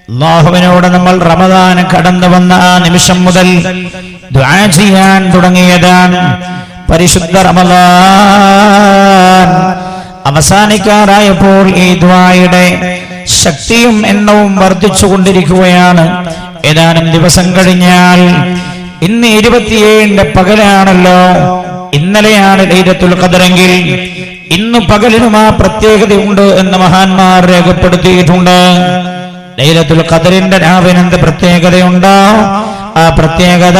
അല്ലാഹുവിനോട് നമ്മൾ റമദാൻ കടന്നു വന്ന ആ നിമിഷം മുതൽ ദുആ ചെയ്യാൻ തുടങ്ങിയതാണ്. പരിശുദ്ധ റമദാൻ അവസാനിക്കാറായപ്പോൾ ഈ ദുആയുടെ ശക്തിയും എണ്ണവും വർദ്ധിച്ചുകൊണ്ടിരിക്കുകയാണ്. ഏതാനും ദിവസം കഴിഞ്ഞാൽ ഇന്ന് 27ന്റെ പകലാണല്ലോ. ഇന്നലെയാണ് ലൈലത്തുൽ ഖദറെങ്കിൽ ഇന്ന് പകലിനും ആ പ്രത്യേകതയുണ്ട് എന്ന് മഹാന്മാർ രേഖപ്പെടുത്തിയിട്ടുണ്ട്. ലൈലത്തുൽ ഖദറിന്റെ രാവിന് എന്ത് പ്രത്യേകതയുണ്ടോ ആ പ്രത്യേകത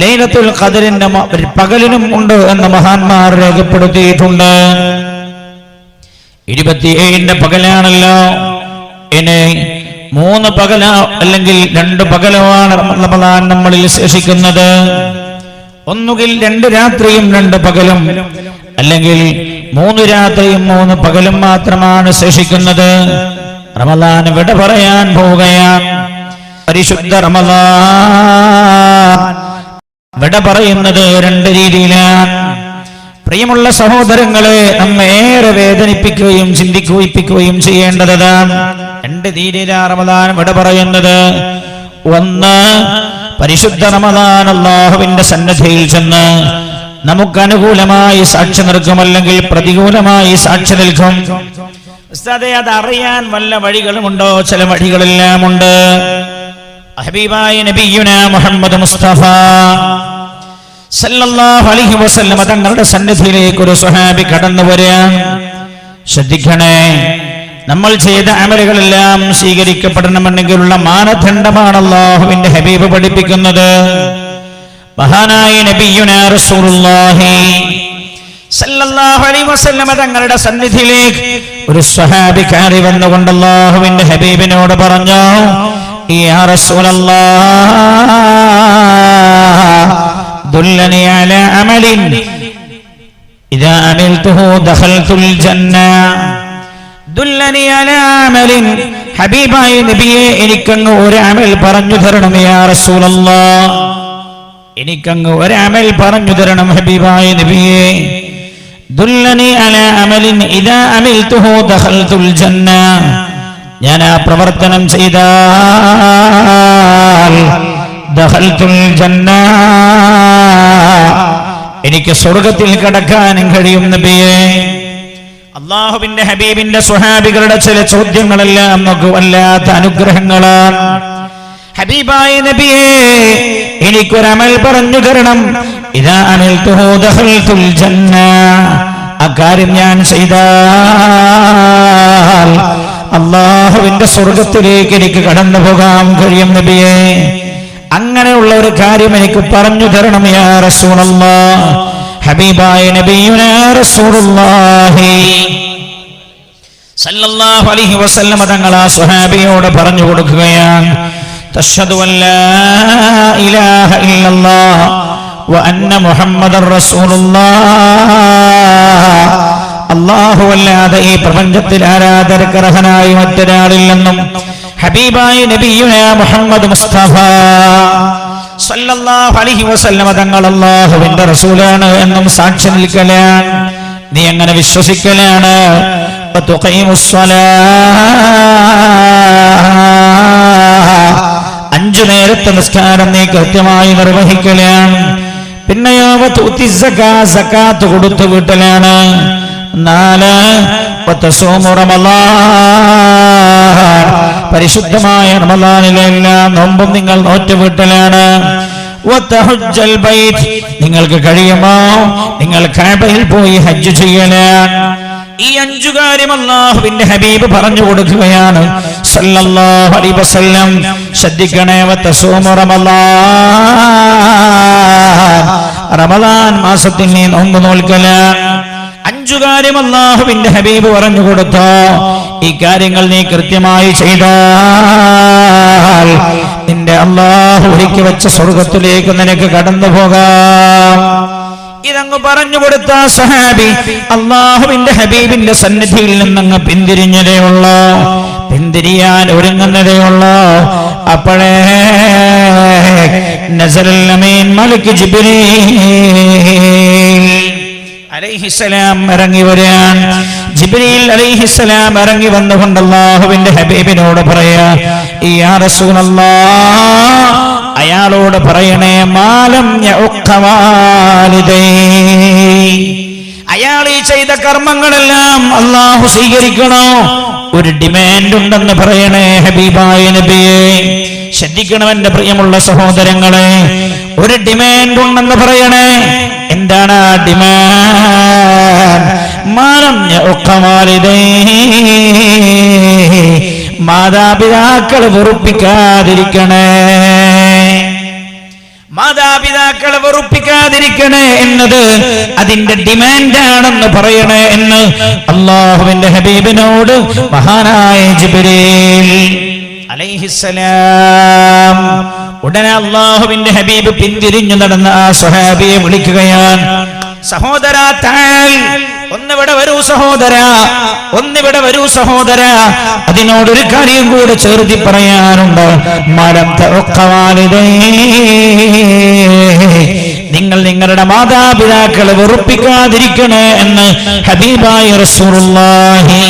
ലൈലത്തുൽ ഖദറിന്റെ പകലിനും ഉണ്ട് എന്ന് മഹാന്മാർ രേഖപ്പെടുത്തിയിട്ടുണ്ട്. 27ന്റെ പകലാണല്ലോ. ഇനി 3 പകല അല്ലെങ്കിൽ 2 പകലമാണ് റമദാൻ നമ്മളിൽ ശേഷിക്കുന്നത്. ഒന്നുകിൽ 2 രാത്രിയും 2 പകലും, അല്ലെങ്കിൽ 3 രാത്രിയും 3 പകലും മാത്രമാണ് ശേഷിക്കുന്നത്. റമദാൻ വിട പറയാൻ പോവുകയാണ്. പരിശുദ്ധ റമദാൻ വിട പറയുന്നത് 2 രീതിയിലാണ്. പ്രിയമുള്ള സഹോദരങ്ങളെ, നമ്മെ ഏറെ വേദനിപ്പിക്കുകയും ചിന്തിക്കുകയും ചെയ്യേണ്ടതാണ്. 2 രീതിയിലാണ് റമദാൻ വിട പറയുന്നത്. ഒന്ന്, പരിശുദ്ധ റമദാൻ അല്ലാഹുവിന്റെ സന്നിധിയിൽ ചെന്ന് നമുക്ക് അനുകൂലമായി സാക്ഷി നിൽക്കും, അല്ലെങ്കിൽ പ്രതികൂലമായി സാക്ഷി നിൽക്കും. ഉസ്താദേ, അത് അറിയാൻ വല്ല വഴികളുമുണ്ടോ? ചില വഴികളെല്ലാം ഉണ്ട്. ഹബീബായ നബിയുനാ മുഹമ്മദ് മുസ്തഫ സല്ലല്ലാഹു അലൈഹി വസല്ലം തങ്ങളുടെ സന്നിധിയിലേക്ക് ഒരു സ്വഹാബി കടന്നു വരാൻ. ശ്രദ്ധിക്കണേ, നമ്മൾ ചെയ്ത അമലുകളെല്ലാം സ്വീകരിക്കപ്പെടണമെന്നെങ്കിലുള്ള മാനദണ്ഡമാണ് അല്ലാഹുവിന്റെ ഹബീബ് പഠിപ്പിക്കുന്നത്. മഹാനായ നബിയുനാ റസൂലുള്ളാഹി സല്ലല്ലാഹു അലൈഹി വസല്ലം തങ്ങളുടെ സന്നിധിയിലേക്ക് ഒരു സ്വഹാബി കയറി വന്നുകൊണ്ട് അല്ലാഹുവിന്റെ ഹബീബിനോട് പറഞ്ഞു, യാ റസൂലല്ലാഹ് ദുല്ലനി അലാ അമലിൻ ഇദാ അമിൽതുഹു ദഖൽതുൽ ജന്ന. ദുല്ലനി അലാ അമലിൻ, ഹബീബായ നബിയെ എനിക്കങ്ങ് ഒരു അമൽ പറഞ്ഞു തരണം. യാ റസൂലല്ലാഹ്, എനിക്കങ്ങ് ഒരു അമൽ പറഞ്ഞു തരണം ഹബീബായ നബിയെ. ദുല്ലനി അലാ അമലിൻ ഇദാ അമിൽതുഹു ദഖൽതുൽ ജന്ന. ഞാൻ ആ പ്രവർത്തനം ചെയ്താൽ ദഖൽതുൽ ജന്ന, എനിക്ക് സ്വർഗ്ഗത്തിൽ കടക്കാനും കഴിയും നബിയെ. അല്ലാഹുവിന്റെ ഹബീബിന്റെ സ്വഹാബികളുടെ ചില ചോദ്യങ്ങളെല്ലാം നമുക്ക് വല്ലാത്ത അനുഗ്രഹങ്ങളാണ്. ഹബീബായ നബിയെ, എനിക്കൊരമൽ പറഞ്ഞു തരണം. ഇദാ അമിൽതുഹു ദഖൽതുൽ ജന്ന, അക്കാര്യം ഞാൻ ചെയ്താൽ അല്ലാഹുവിന്റെ സ്വർഗ്ഗത്തിലേക്ക് എനിക്ക് കടന്നു പോകാൻ കഴിയും നബിയെ. അങ്ങനെയുള്ള ഒരു കാര്യം എനിക്ക് പറഞ്ഞു തരണം യാ റസൂലല്ലാഹ്. ഹബീബായ നബിയുനാ റസൂലുള്ളാഹി സല്ലല്ലാഹു അലൈഹി വസല്ലം തങ്ങൾ ആ സ്വഹാബിയോട് പറഞ്ഞു കൊടുക്കുകയാണ്, തശ്ഹദു അല്ലാ ഇലാഹ ഇല്ലല്ലാഹ് വ അന്ന മുഹമ്മദർ റസൂലുള്ളാഹ്. അല്ലാഹു അല്ലാതെ ഈ പ്രപഞ്ചത്തിൽ ആരാധനക്ക് അർഹനായി മറ്റൊരാളില്ലെന്നും ഹബീബായ നബിയുനാ മുഹമ്മദ് മുസ്തഫ സല്ലല്ലാഹു അലൈഹി വസല്ലം തങ്ങൾ അല്ലാഹുവിന്റെ റസൂലാണ് എന്നും സാക്ഷി നിൽക്കലാണ്. നീ അങ്ങനെ വിശ്വസിക്കലാണ്. വതുഖീമുസ് സ്വലാഹ്, 5 നേരത്തെ നിസ്കാരം നീ കൃത്യമായി നിർവഹിക്കലാണ്. പിന്നെയോ വതുഅ്തിസ് സകാത്ത്, സകാത്ത് കൊടുത്തു വീട്ടലാണ്. 4 വതസൂമു റമളാൻ, പരിശുദ്ധമായ റമളാനിലെ എല്ലാ നോമ്പും നിങ്ങൾ നോറ്റുവീട്ടലാണ്. വതഹജ്ജൽ ബൈത്ത്, നിങ്ങൾക്ക് കഴിയുമോ നിങ്ങൾ കഅബയിൽ പോയി ഹജ്ജ് ചെയ്യലാണ്. ഈ 5 കാര്യം അല്ലാഹുവിന്റെ ഹബീബ് പറഞ്ഞു കൊടുക്കുകയാണ് സല്ലല്ലാഹു അലൈഹി വസല്ലം. ശ്രദ്ധിക്കണേ, വതസൂമു റമളാൻ, റമളാൻ മാസത്തിൽ നീ നോമ്പ് നോൽക്കലാണ്. 5 കാര്യം അല്ലാഹുവിന്റെ ഹബീബ് പറഞ്ഞു കൊടുത്തു. ഈ കാര്യങ്ങൾ നീ കൃത്യമായി ചെയ്താൽ നിന്റെ അല്ലാഹു ഒരുക്കി വെച്ച സ്വർഗ്ഗത്തിലേക്ക് നിനക്ക് കടന്നു പോകാം. ഇതങ്ങ് പറഞ്ഞു കൊടുത്ത സ്വഹാബി അല്ലാഹുവിന്റെ ഹബീബിന്റെ സന്നിധിയിൽ നിന്നങ്ങ് പിന്തിരിഞ്ഞതേ ഉള്ളൂ, പിന്തിരിയാൻ ഒരുങ്ങുന്നതേ ഉള്ളൂ. അപ്പോഴേ നസലൽ അമീൻ മലക്ക് ജിബ്രീൽ അലൈഹിസ്സലാം ഇറങ്ങി വരാൻ. ജിബ്രീൽ അലൈഹിസ്സലാം ഇറങ്ങി വന്നുകൊണ്ട് അല്ലാഹുവിന്റെ ഹബീബിനോട് പറയാ, യാ റസൂലല്ലാഹ്, അയാളോട് പറയണേ, മാലം യഉഖവാലിദൈ, അയാൾ ഈ ചെയ്ത കർമ്മങ്ങളെല്ലാം അല്ലാഹു സ്വീകരിക്കണോ? ഒരു ഡിമാൻഡ് ഉണ്ടെന്ന് പറയണേ ഹബീബായ നബിയെ. ശ്രദ്ധിക്കണം എന്റെ പ്രിയമുള്ള സഹോദരങ്ങളെ, ഒരു ഡിമാൻഡ് ഉണ്ടെന്ന് പറയണേ. എന്താണ് ആ ഡിമാൻഡ്? മാലം യഉഖവാലിദൈ, മാതാപിതാക്കൾ വെറുപ്പിക്കാതിരിക്കണേ, മാതാപിതാക്കളെ വെറുപ്പിക്കാതിരിക്കണേ എന്നത് അതിന്റെ ഡിമാൻഡാണെന്ന് പറയണേ എന്ന് അല്ലാഹുവിന്റെ ഹബീബിനോട് മഹാനായ ജിബ്രീൽ അലൈഹിസ്സലാം. ഉടനെ അല്ലാഹുവിന്റെ ഹബീബ് പിന്തിരിഞ്ഞു നടന്ന ആ സ്വഹാബിയെ വിളിക്കുകയാണ്. സഹോദരാ, താൽ, ഒന്നിവിടെ വരൂ സഹോദരാ, ഒന്നിവിടെ വരൂ സഹോദരാ. അതിനോടൊരു കാര്യം കൂടെ ചേർത്തി പറയാനുണ്ട്. മലം തഉഖവാലിദൈ, നിങ്ങൾ നിങ്ങളുടെ മാതാപിതാക്കളെ വെറുപ്പിക്കാതിരിക്കണേ എന്ന് ഹബീബായ റസൂലുള്ളാഹി,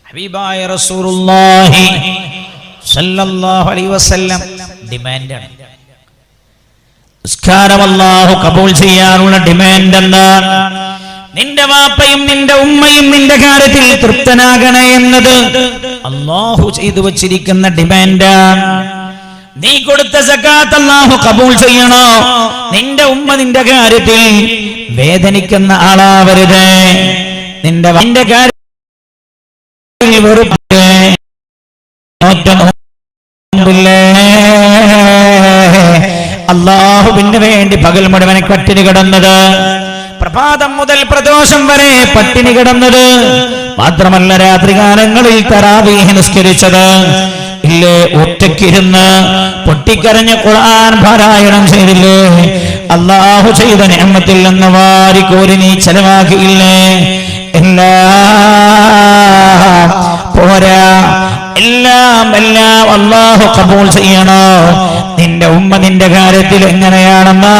ഹബീബായ റസൂലുള്ളാഹി സല്ലല്ലാഹു അലൈഹി വസല്ലം ഡിമാൻഡാണ്. നിസ്കാരം അല്ലാഹു കബൂൽ ചെയ്യാനുള്ള ഡിമാൻഡ് എന്താണ്? നിന്റെ വാപ്പയും നിന്റെ ഉമ്മയും നിന്റെ കാര്യത്തിൽ തൃപ്തനാകണേ എന്നത് അല്ലാഹു ചെയ്തു വച്ചിരിക്കുന്ന ഡിമാൻഡാണ്. നീ കൊടുത്ത സകാത്ത് അല്ലാഹു കബൂൽ ചെയ്യണോ? നിന്റെ ഉമ്മ നിന്റെ കാര്യത്തിൽ വേദനിക്കുന്ന ആളാവരുത്. നിന്റെ കാര്യത്തിൽ അല്ലാഹുവിന് വേണ്ടി പകൽ മുഴുവൻ പട്ടിണി കിടന്നത്, പ്രഭാതം മുതൽ പ്രദോഷം വരെ പട്ടിണി കിടന്നത്, മാത്രമല്ല രാത്രികാലങ്ങളിൽ തറാവീഹ് നിസ്കരിച്ചത്, ഇല്ലേ ഒറ്റയ്ക്കിരുന്ന് പൊട്ടിക്കരഞ്ഞ് ഖുർആൻ പാരായണം ചെയ്തില്ലേ, അല്ലാഹു ചെയ്ത നിഅമത്തിൽ നിന്ന് വാരിക്കോരി നീ ചെലവാക്കിയില്ലേ, എല്ലാം പോരാ, എല്ലാം അല്ലാഹു കബൂൽ ചെയ്യണോ? നിന്റെ ഉമ്മ നിന്റെ കാര്യത്തിൽ എങ്ങനെയാണെന്ന്,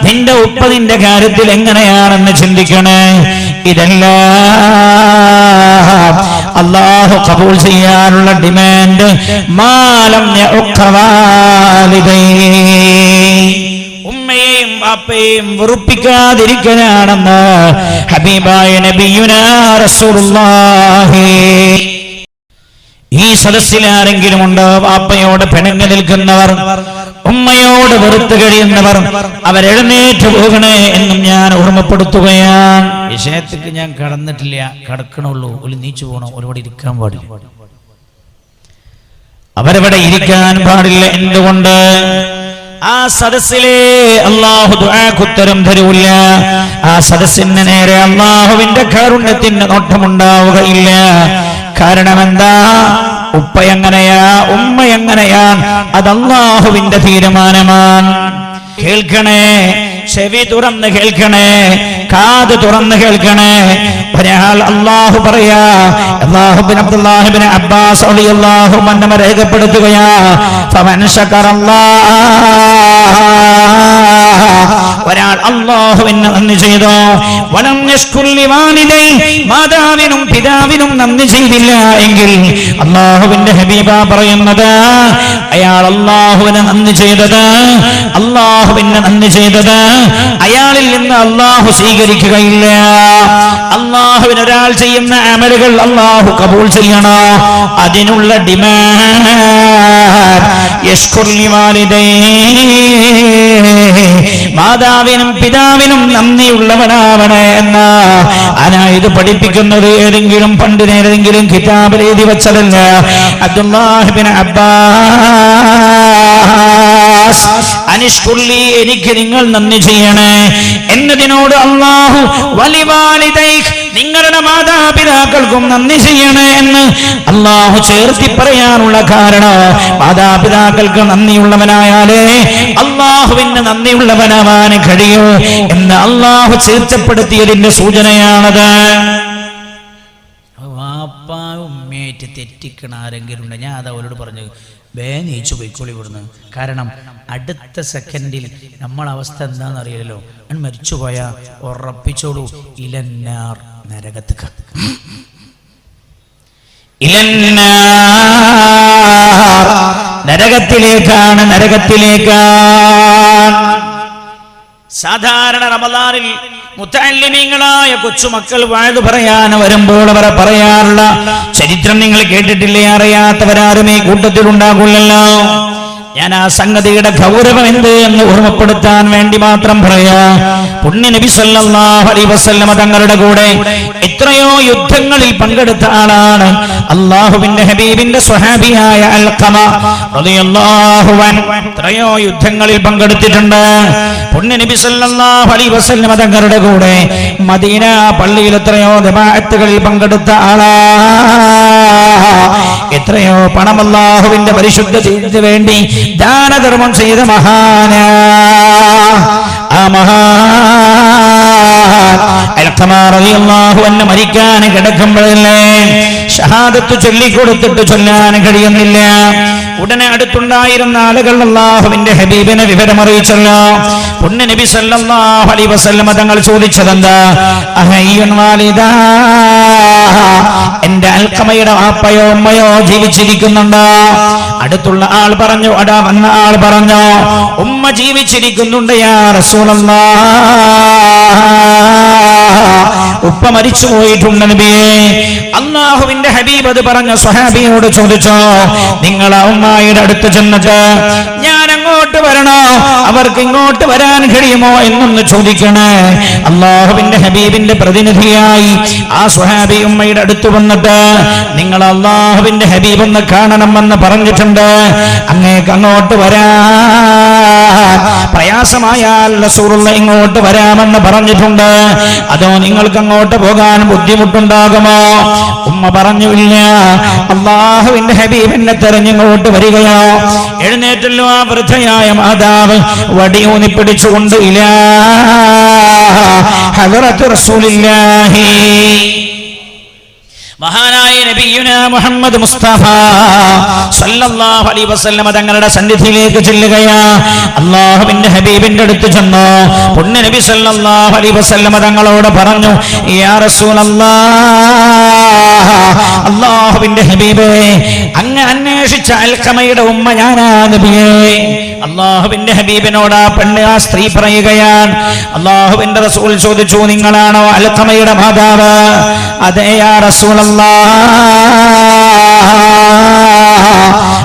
നിന്റെ ഉപ്പ നിന്റെ കാര്യത്തിൽ എങ്ങനെയാണെന്ന് ചിന്തിക്കണേ. ഇതെല്ലാം അല്ലാഹു കബൂൽ ചെയ്യാനുള്ള ഡിമാൻഡ് മാലം യഉഖവാലിദൈ, ഉമ്മയെയും ബാപ്പയെയും വെറുപ്പിക്കാതിരിക്കാനാണെന്ന് ഹബീബായ നബിയുനാ റസൂലുള്ളാഹി. ഈ സദസ്സിൽ ആരെങ്കിലും ഉണ്ടോ വാപ്പയോട് പിണങ്ങി നിൽക്കുന്നവർ, ഉമ്മയോട് വെറുത്ത് കഴിയുന്നവർ? അവരെഴുന്നേറ്റ് പോകണേ എന്നും ഞാൻ ഓർമ്മപ്പെടുത്തുകയാണ്. വിഷയത്തിക്ക് ഞാൻ കടന്നിട്ടില്ല, കടക്കണുള്ളൂ. ഒരു നീച്ചു പോകണം, ഒരുപാട് ഇരിക്കാൻ പാടില്ല, അവരവിടെ ഇരിക്കാൻ പാടില്ല. എന്തുകൊണ്ട്? ആ സദസ്സിലെ അല്ലാഹു ദുആക്ക് ഉത്തരം തരൂല്ല. ആ സദസ്സിന് നേരെ അല്ലാഹുവിന്റെ കാരുണ്യത്തിന്റെ നോട്ടമുണ്ടാവുകയില്ല. കാരണം എന്താ? ഉപ്പ എങ്ങനെയാ, ഉമ്മ എങ്ങനെയാ, അത് അല്ലാഹുവിന്റെ തീരുമാനമാണ്. കേൾക്കണേ, ചെവി തുറന്ന് കേൾക്കണേ, കാത് തുറന്ന് കേൾക്കണേ. ഒരാൾ അല്ലാഹു പറയാ, അബ്ദുല്ലാഹി ഇബ്നു അബ്ബാസ് റളിയല്ലാഹു അൻഹു രേഖപ്പെടുത്തുകയാ, ഫമൻ ശകറല്ലാഹ്, ഒരാൾ അല്ലാഹുവിന് നന്ദി ചെയ്തോ, വലം യശ്കുർ ലിവാലിദൈ, മാതാവിനും പിതാവിനും നന്ദി ചെയ്തില്ല എങ്കിൽ അല്ലാഹുവിന്റെ ഹബീബ പറയുന്നത്, അയാൾ അല്ലാഹുവിന് നന്ദി ചെയ്തത്, അല്ലാഹുവിന് നന്ദി ചെയ്തത് അയാളിൽ നിന്ന് അല്ലാഹു സ്വീകരിക്കുകയില്ല. അല്ലാഹുവിന് ഒരാൾ ചെയ്യുന്ന അമലുകൾ അല്ലാഹു കബൂൽ ചെയ്യണോ? അതിനുള്ള ഡിമാൻഡ് യശ്കുർ ലിവാലിദൈ, മാതാവിനും പിതാവിനും നന്ദിയുള്ളവനാവണേ എന്ന ഇത് പഠിപ്പിക്കുന്നത് ഏതെങ്കിലും പണ്ടിനേതെങ്കിലും കിതാബിൽ എഴുതി വെച്ചതല്ല. അബ്ദുല്ലാഹി ഇബ്നു അബ്ബാസ്, അനിഷ്കുർലി, എനിക്ക് നിങ്ങൾ നന്ദി ചെയ്യണേ എന്നതിനോട് അല്ലാഹു വലിവാലിദൈക്, നിങ്ങളുടെ മാതാപിതാക്കൾക്കും നന്ദി ചെയ്യണേ എന്ന് അല്ലാഹു ചേർത്തി പറയാനുള്ള കാരണം, മാതാപിതാക്കൾക്ക് നന്ദിയുള്ളവനായാലേ അല്ലാഹുവിന് നന്ദിയുള്ളവനാവാൻ കഴിയൂ എന്ന് അല്ലാഹു ചേർച്ചപ്പെടുത്തിയതിന്റെ സൂചനയാണത്. വാപ്പ ഉമ്മേറ്റ് തെറ്റിക്കണ ആരെങ്കിലും ഉണ്ട്, ഞാൻ അത് അവരോട് പറഞ്ഞു നീച്ചു പോയിക്കോളി ഇവിടുന്ന്. കാരണം അടുത്ത സെക്കൻഡിൽ നമ്മളെ അവസ്ഥ എന്താണെന്ന് അറിയില്ലല്ലോ. ഞാൻ മരിച്ചുപോയാ ഉറപ്പിച്ചോളൂ, ഇലന്നാർ, നരകത്ത്. നരകത്തിലേക്കാണ്. സാധാരണ റമദാനിൽ മുത്തഅല്ലിമീങ്ങളായ കൊച്ചുമക്കൾ വഅദ് പറയാൻ വരുമ്പോൾ അവർ പറയാറുള്ള ചരിത്രം നിങ്ങൾ കേട്ടിട്ടില്ലേ? അറിയാത്തവരാരും ഈ കൂട്ടത്തിൽ ഉണ്ടാകില്ലല്ലോ. ഞാൻ ആ സംഗതിയുടെ ഗൗരവം എന്ത് എന്ന് ഓർമ്മപ്പെടുത്താൻ വേണ്ടി മാത്രം പറയാ. പുണ്യ നബി സല്ലല്ലാഹു അലൈഹി വസല്ലമ തങ്ങളുടെ കൂടെ എത്രയോ യുദ്ധങ്ങളിൽ പങ്കെടുത്ത ആളാണ് അല്ലാഹുവിന്റെ ഹബീബിന്റെ സ്വഹാബിയായ അൽഖമ റളിയല്ലാഹു അൻഹു. എത്രയോ യുദ്ധങ്ങളിൽ പങ്കെടുത്തിട്ടുണ്ട്. പുണ്യ നബി സല്ലല്ലാഹു അലൈഹി വസല്ലമ തങ്ങളുടെ കൂടെ മദീന പള്ളിയിൽ എത്രയോ ജമാഅത്തുകളിൽ പങ്കെടുത്ത ആളാ. എത്രയോ പണം അല്ലാഹുവിന്റെ പരിശുദ്ധ ദീനിനു വേണ്ടി ദാനധർമ്മം ചെയ്ത മഹാനാ. ആ മഹാൻ മരിക്കാൻ കിടക്കുമ്പോഴല്ലേ ഷഹാദത്ത് ചൊല്ലിക്കൊടുത്തിട്ട് ചൊല്ലാൻ കഴിയുന്നില്ല. ഉടനെ അടുത്തുണ്ടായിരുന്ന ആളുകൾ അല്ലാഹുവിന്റെ ഹബീബിനെ വിവരമറിയിച്ചല്ലോ. പുണ്യ നബി സല്ലല്ലാഹു അലൈഹി വസല്ലമ തങ്ങൾ ചോദിച്ചതെന്താ? അഹയ്യുൻ വാലിദാ, എന്റെ അൽഖമയുടെ വാപ്പയോ ഉമ്മയോ ജീവിച്ചിരിക്കുന്നുണ്ടോ? അടുത്തുള്ള ആൾ പറഞ്ഞു, അടാ വന്ന ആൾ പറഞ്ഞു, ഉമ്മ ജീവിച്ചിരിക്കുന്നുണ്ട് യാ റസൂലല്ലാഹ്, ഉപ്പ മരിച്ചു പോയിട്ടുണ്ട് നബിയേ. അല്ലാഹുവിന്റെ ഹബീബ് അത് പറഞ്ഞ സ്വഹാബിയോട് ചോദിച്ചോ, നിങ്ങൾ ആ ഉമ്മയുടെ അടുത്ത് ചെന്നിട്ട് ഞാൻ അങ്ങോട്ട് വരണോ, അവർക്ക് ഇങ്ങോട്ട് വരാൻ കഴിയുമോ എന്നൊന്ന് ചോദിക്കണേ. അല്ലാഹുവിന്റെ ഹബീബിന്റെ പ്രതിനിധിയായി ആ സ്വഹാബി ഉമ്മയുടെ അടുത്ത് വന്നിട്ട് നിങ്ങൾ അല്ലാഹുവിന്റെ ഹബീബ് ഒന്ന് കാണണമെന്ന് പറഞ്ഞിട്ടുണ്ട്, അങ്ങേക്ക് അങ്ങോട്ട് വരാൻ പ്രയാസമായാൽ റസൂലുള്ള ഇങ്ങോട്ട് വരാമെന്ന് പറഞ്ഞിട്ടുണ്ട്, അതോ നിങ്ങൾക്ക് അങ്ങോട്ട് പോകാൻ ബുദ്ധിമുട്ടുണ്ടാകുമോ? ഉമ്മ പറഞ്ഞു, ഇല്ല, അല്ലാഹുവിന്റെ ഹബീബിനെ തെരഞ്ഞിങ്ങോട്ട് വരികയോ. എഴുന്നേറ്റല്ലോ ആ വൃദ്ധയായ മാതാവ് വടിയൂന്നി പിടിച്ചുകൊണ്ട് ഇലാ ഹദറത്ത് റസൂലില്ലാഹി, മഹാനായ നബിയുനാ മുഹമ്മദ് മുസ്തഫ സല്ലല്ലാഹു അലൈഹി വസല്ലമ തങ്ങളുടെ സന്നിധിയിലേക്ക് ചെല്ലുകയാ. അല്ലാഹുവിന്റെ ഹബീബിന്റെ അടുത്ത് ചെന്നു പുണ്യ നബി സല്ലല്ലാഹു അലൈഹി വസല്ലമ തങ്ങളോട് പറഞ്ഞു, യാ റസൂലല്ലാഹ്, അല്ലാഹുവിന്റെ ഹബീബേ, അങ്ങ് അന്വേഷിച്ച അൽഖമയുടെ ഉമ്മ ഞാനാ നബിയേ. അല്ലാഹുവിന്റെ ഹബീബിനോട് ആ പെണ്ണ്, ആ സ്ത്രീ പറയുകയാണ്. അല്ലാഹുവിന്റെ റസൂൽ ചോദിച്ചു, നിങ്ങളാണോ അൽഖമയുടെ മാതാവ്? അതെ യാ റസൂലല്ലാഹ്.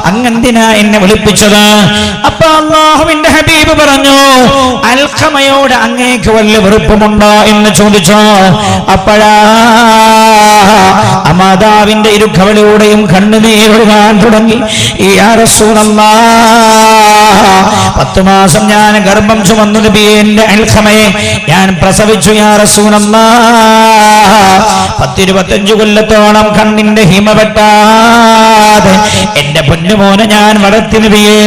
അങ്ങെന്തിനാ എന്നെ വിളിപ്പിച്ചത്? അപ്പൊ അല്ലാഹുവിന്റെ ഹബീബ് പറഞ്ഞു, അൽഖമയോട് അങ്ങേക്ക് വല്ല വെറുപ്പമുണ്ടോ എന്ന് ചോദിച്ചോ. അപ്പോഴാ മാതാവിന്റെ ഇരുക്കവളിലൂടെയും കണ്ണുനീരൊഴുകാൻ തുടങ്ങി. യാ റസൂലല്ലാഹ്, 10 മാസം ഞാൻ ഗർഭം ചുമന്നു നബിയേ, എന്റെ അൽഖമയെ ഞാൻ പ്രസവിച്ചു യാ റസൂലല്ലാഹ്. 10-25 കൊല്ലത്തോളം കണ്ണിന്റെ ഹിമ വെട്ടാതെ എന്റെ പൊന്നുമോനെ ഞാൻ വളർത്തി നബിയേ.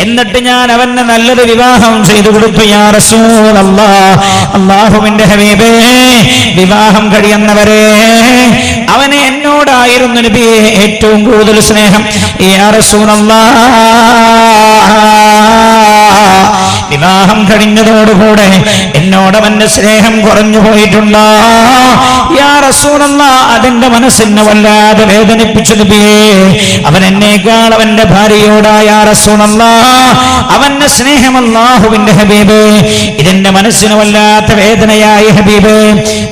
എന്നിട്ട് ഞാൻ അവന് നല്ലൊരു വിവാഹം ചെയ്തു കൊടുത്തു യാ റസൂലല്ലാഹ്. അല്ലാഹുവിന്റെ ഹബീബേ, വിവാഹം കഴിയുന്നവരെ അവനെ എന്നോടായിരുന്നു നബിയേ ഏറ്റവും കൂടുതൽ സ്നേഹം യാ റസൂലല്ലാഹ്. വിവാഹം കഴിഞ്ഞതോടുകൂടെ എന്നോടവന്റെ സ്നേഹം കുറഞ്ഞു പോയിട്ടുണ്ടോ യാ റസൂലല്ലാഹ്? അതെന്റെ മനസ്സിനെ വല്ലാതെ വേദനിപ്പിച്ചു നബിയേ. അവൻ എന്നേക്കാൾ അവന്റെ ഭാര്യയോടാ യാ റസൂലല്ലാഹ് അവന്റെ സ്നേഹം. അല്ലാഹുവിന്റെ ഹബീബ്, ഇതെന്റെ മനസ്സിന് വല്ലാത്ത വേദനയായ ഹബീബ്.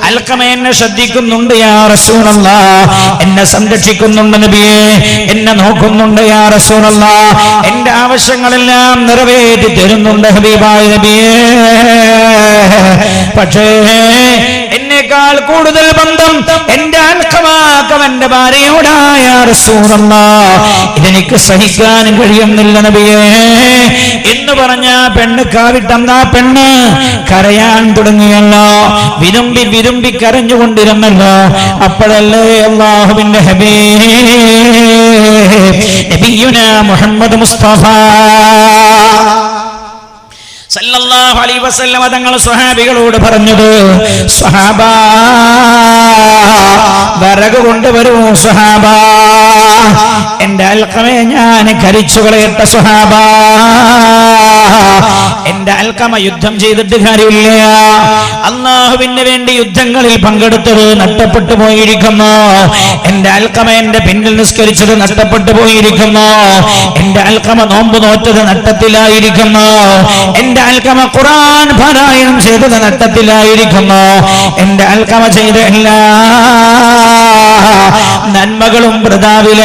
അൽഖമ എന്നെ ശ്രദ്ധിക്കുന്നുണ്ട് യാ റസൂലല്ലാഹ്, എന്നെ സംരക്ഷിക്കുന്നുണ്ട് നബിയേ, എന്നെ നോക്കുന്നുണ്ട് യാ റസൂലല്ലാഹ്, എന്റെ ആവശ്യങ്ങളെല്ലാം നിറവേറ്റി തരുന്നുണ്ട് ഹബീബായ നബിയേ. പക്ഷേ എന്നേക്കാൾ കൂടുതൽ ബന്ധം എന്റെ അൽഖമാക്കവന്റെ ഭാര്യയോടായ റസൂലല്ലാഹ്, ഇതെനിക്ക് സഹിക്കാൻ കഴിയുന്നില്ല നബിയേ എന്ന് പറഞ്ഞ പെണ്ണ് കാവിട്ടന്ന പെണ്ണ് കരയാൻ തുടങ്ങിയല്ലോ. വിരുമ്പി വിരുമ്പി കരഞ്ഞുകൊണ്ടിരുന്നല്ലോ. അപ്പോഴല്ലേ അല്ലാഹുവിന്റെ ഹബീബ് നബിയുനാ മുഹമ്മദ് മുസ്തഫ സല്ലല്ലാഹു അലൈഹി വസല്ലം തങ്ങൾ സ്വഹാബികളോട് പറഞ്ഞത്, സ്വഹാബാ വിറക് കൊണ്ടുവരൂ സ്വഹാബാ, എന്റെ അൽഖമയെ ഞാൻ കരിച്ചു കളയട്ട സ്വഹാബാ. എന്റെ അൽഖമ യുദ്ധം ചെയ്തിട്ട് കാര്യമില്ല, അല്ലാഹുവിന് വേണ്ടി യുദ്ധങ്ങളിൽ പങ്കെടുത്തത് നഷ്ടപ്പെട്ടു പോയിരിക്കുന്നു. എന്റെ അൽഖമ എന്റെ പിന്നിൽ നിസ്കരിച്ചത് നഷ്ടപ്പെട്ടു പോയിരിക്കുന്നു. എന്റെ അൽഖമ നോമ്പ് നോറ്റത് നഷ്ടത്തിലായിരിക്കുന്നു. എന്റെ അൽഖമ ഖുർആൻ പാരായണം ചെയ്തത് നഷ്ടത്തിലായിരിക്കുന്നു. എന്റെ അൽഖമ ചെയ്ത എല്ലാ നന്മകളും വൃഥാവില.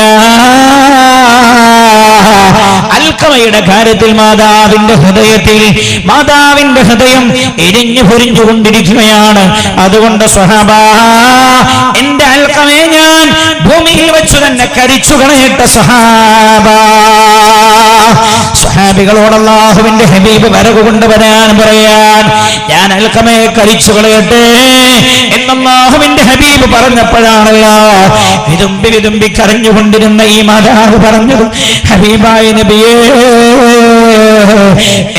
അൽഖമയുടെ കാര്യത്തിൽ മാതാവിന്റെ ഹൃദയം എരിഞ്ഞു പൊരിഞ്ഞുകൊണ്ടിരിക്കുകയാണ്. അതുകൊണ്ട് സ്വഹാബാ, എന്റെ അൽഖമയെ ഞാൻ ഭൂമിയിൽ വെച്ചു തന്നെ കരിച്ചു കളയട്ടെ സ്വഹാബാ. സ്വഹാബികളോട് അല്ലാഹുവിന്റെ ഹബീബ് വിറക് കൊണ്ടുവരാൻ പറയാൻ, ഞാൻ അൽഖമയെ കരിച്ചു കളയട്ടെ എന്ന് അല്ലാഹുവിന്റെ ഹബീബ് പറഞ്ഞപ്പോഴാണല്ലോ വിതുമ്പി വിതുമ്പി കരഞ്ഞുകൊണ്ടിരുന്ന ഈ മാതാവ് പറഞ്ഞത്, ഹബീബായ നബിയേ,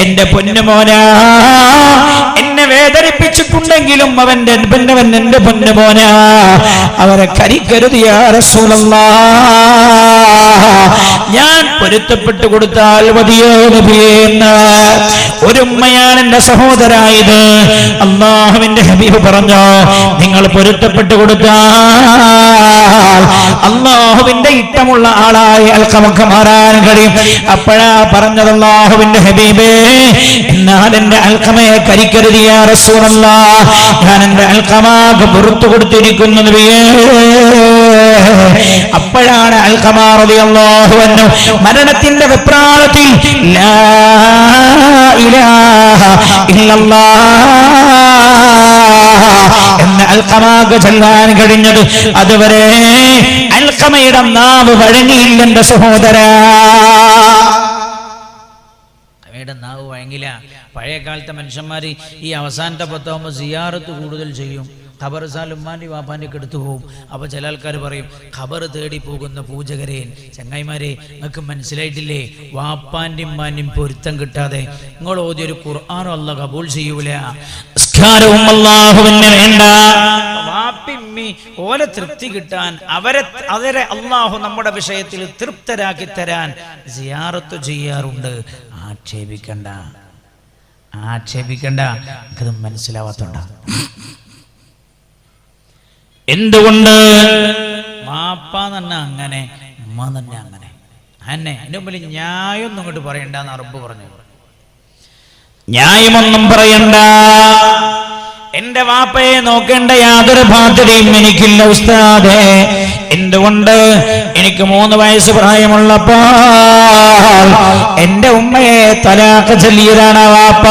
എന്റെ പൊന്നുമോനാ, എന്നെ വേദനിപ്പിച്ചിട്ടുണ്ടെങ്കിലും അവൻ എന്റെ പൊന്നുമോനാ, അവരെ കരിക്കരുത് യാ റസൂലല്ലാഹ്, ഞാൻ പൊരുത്തപ്പെട്ടു കൊടുത്താൽ മതിയോ നബിയേ എന്ന് ഒരു ഉമ്മയാണ് എന്റെ സഹോദരായത്. അല്ലാഹുവിന്റെ ഹബീബ് പറഞ്ഞു, നിങ്ങൾ പൊരുത്തപ്പെട്ടു കൊടുത്താൽ അല്ലാഹുവിന്റെ ഇഷ്ടമുള്ള ആളായി അൽഖമക്ക് മാറാൻ കഴിയും. അപ്പോഴാ പറഞ്ഞത് അല്ലാഹുവിന്റെ ഹബീബേ, എന്നാൽ എന്റെ അൽഖമയെ കരിക്കരുത് യാ റസൂലല്ലാഹ്, ഞാൻ എന്റെ അൽഖമാക്ക് പുറത്തു കൊടുത്തിരിക്കുന്നു നബിയേ. അപ്പോഴാണ് അൽഖമ റളിയല്ലാഹു അൻഹു മരണത്തിന്റെ വെപ്രാളത്തിൽ ലാ ഇലാഹ ഇല്ലല്ലാഹ് എന്ന അൽഖമാക്ക് ചൊല്ലാൻ കഴിഞ്ഞത്. അതുവരെ അൽഖമയുടെ നാവ് വഴങ്ങിയില്ല എന്റെ സഹോദരാ, നാവ് വഴങ്ങില്ല. പഴയ കാലത്തെ മനുഷ്യന്മാര് ഈ അവസാനത്തെ പത്താവുമ്പോൾ സിയാറത്ത് കൂടുതൽ ചെയ്യും. ഖബർ സാലുമ്മാൻ്റെ വാപ്പാൻ്റെയൊക്കെ എടുത്തു പോകും. അപ്പോൾ ചില ആൾക്കാർ പറയും, ഖബർ തേടി പോകുന്ന പൂജകരെ, ചങ്ങായിമാരെ, നിങ്ങൾക്ക് മനസ്സിലായിട്ടില്ലേ, വാപ്പാൻ്റെയും ഉമ്മാൻ്റെയും പൊരുത്തം കിട്ടാതെ നിങ്ങൾ ഓതിയൊരു ഖുർആനും അല്ലാഹു കബൂൽ ചെയ്യൂല. നിസ്കാരവും അല്ലാഹുവിന് വേണ്ട. വാപ്പിമ്മി ഓലെ തൃപ്തി കിട്ടാൻ അവരെ അല്ലാഹു നമ്മുടെ വിഷയത്തിൽ തൃപ്തരാക്കി തരാൻ സിയാറത്ത് ചെയ്യാറുണ്ട്. ആക്ഷേപിക്കണ്ട, എനിക്കത് മനസ്സിലാവാത്തോണ്ട. എന്തുകൊണ്ട്? വാപ്പ തന്നെ അങ്ങനെ, ഉമ്മ തന്നെ അങ്ങനെ. അതിന്റെ മുമ്പിൽ ന്യായമൊന്നും ഇങ്ങോട്ട് പറയണ്ടെന്ന് അറബ് പറഞ്ഞു. ന്യായമൊന്നും പറയണ്ട, എന്റെ വാപ്പയെ നോക്കേണ്ട യാതൊരു ബാധ്യതയും എനിക്കില്ല ഉസ്താദേ. എന്തുകൊണ്ട്? എനിക്ക് 3 വയസ്സ് പ്രായമുള്ളപ്പോൾ എന്റെ ഉമ്മയെ തലാഖ് ചൊല്ലിയതാണ് വാപ്പ.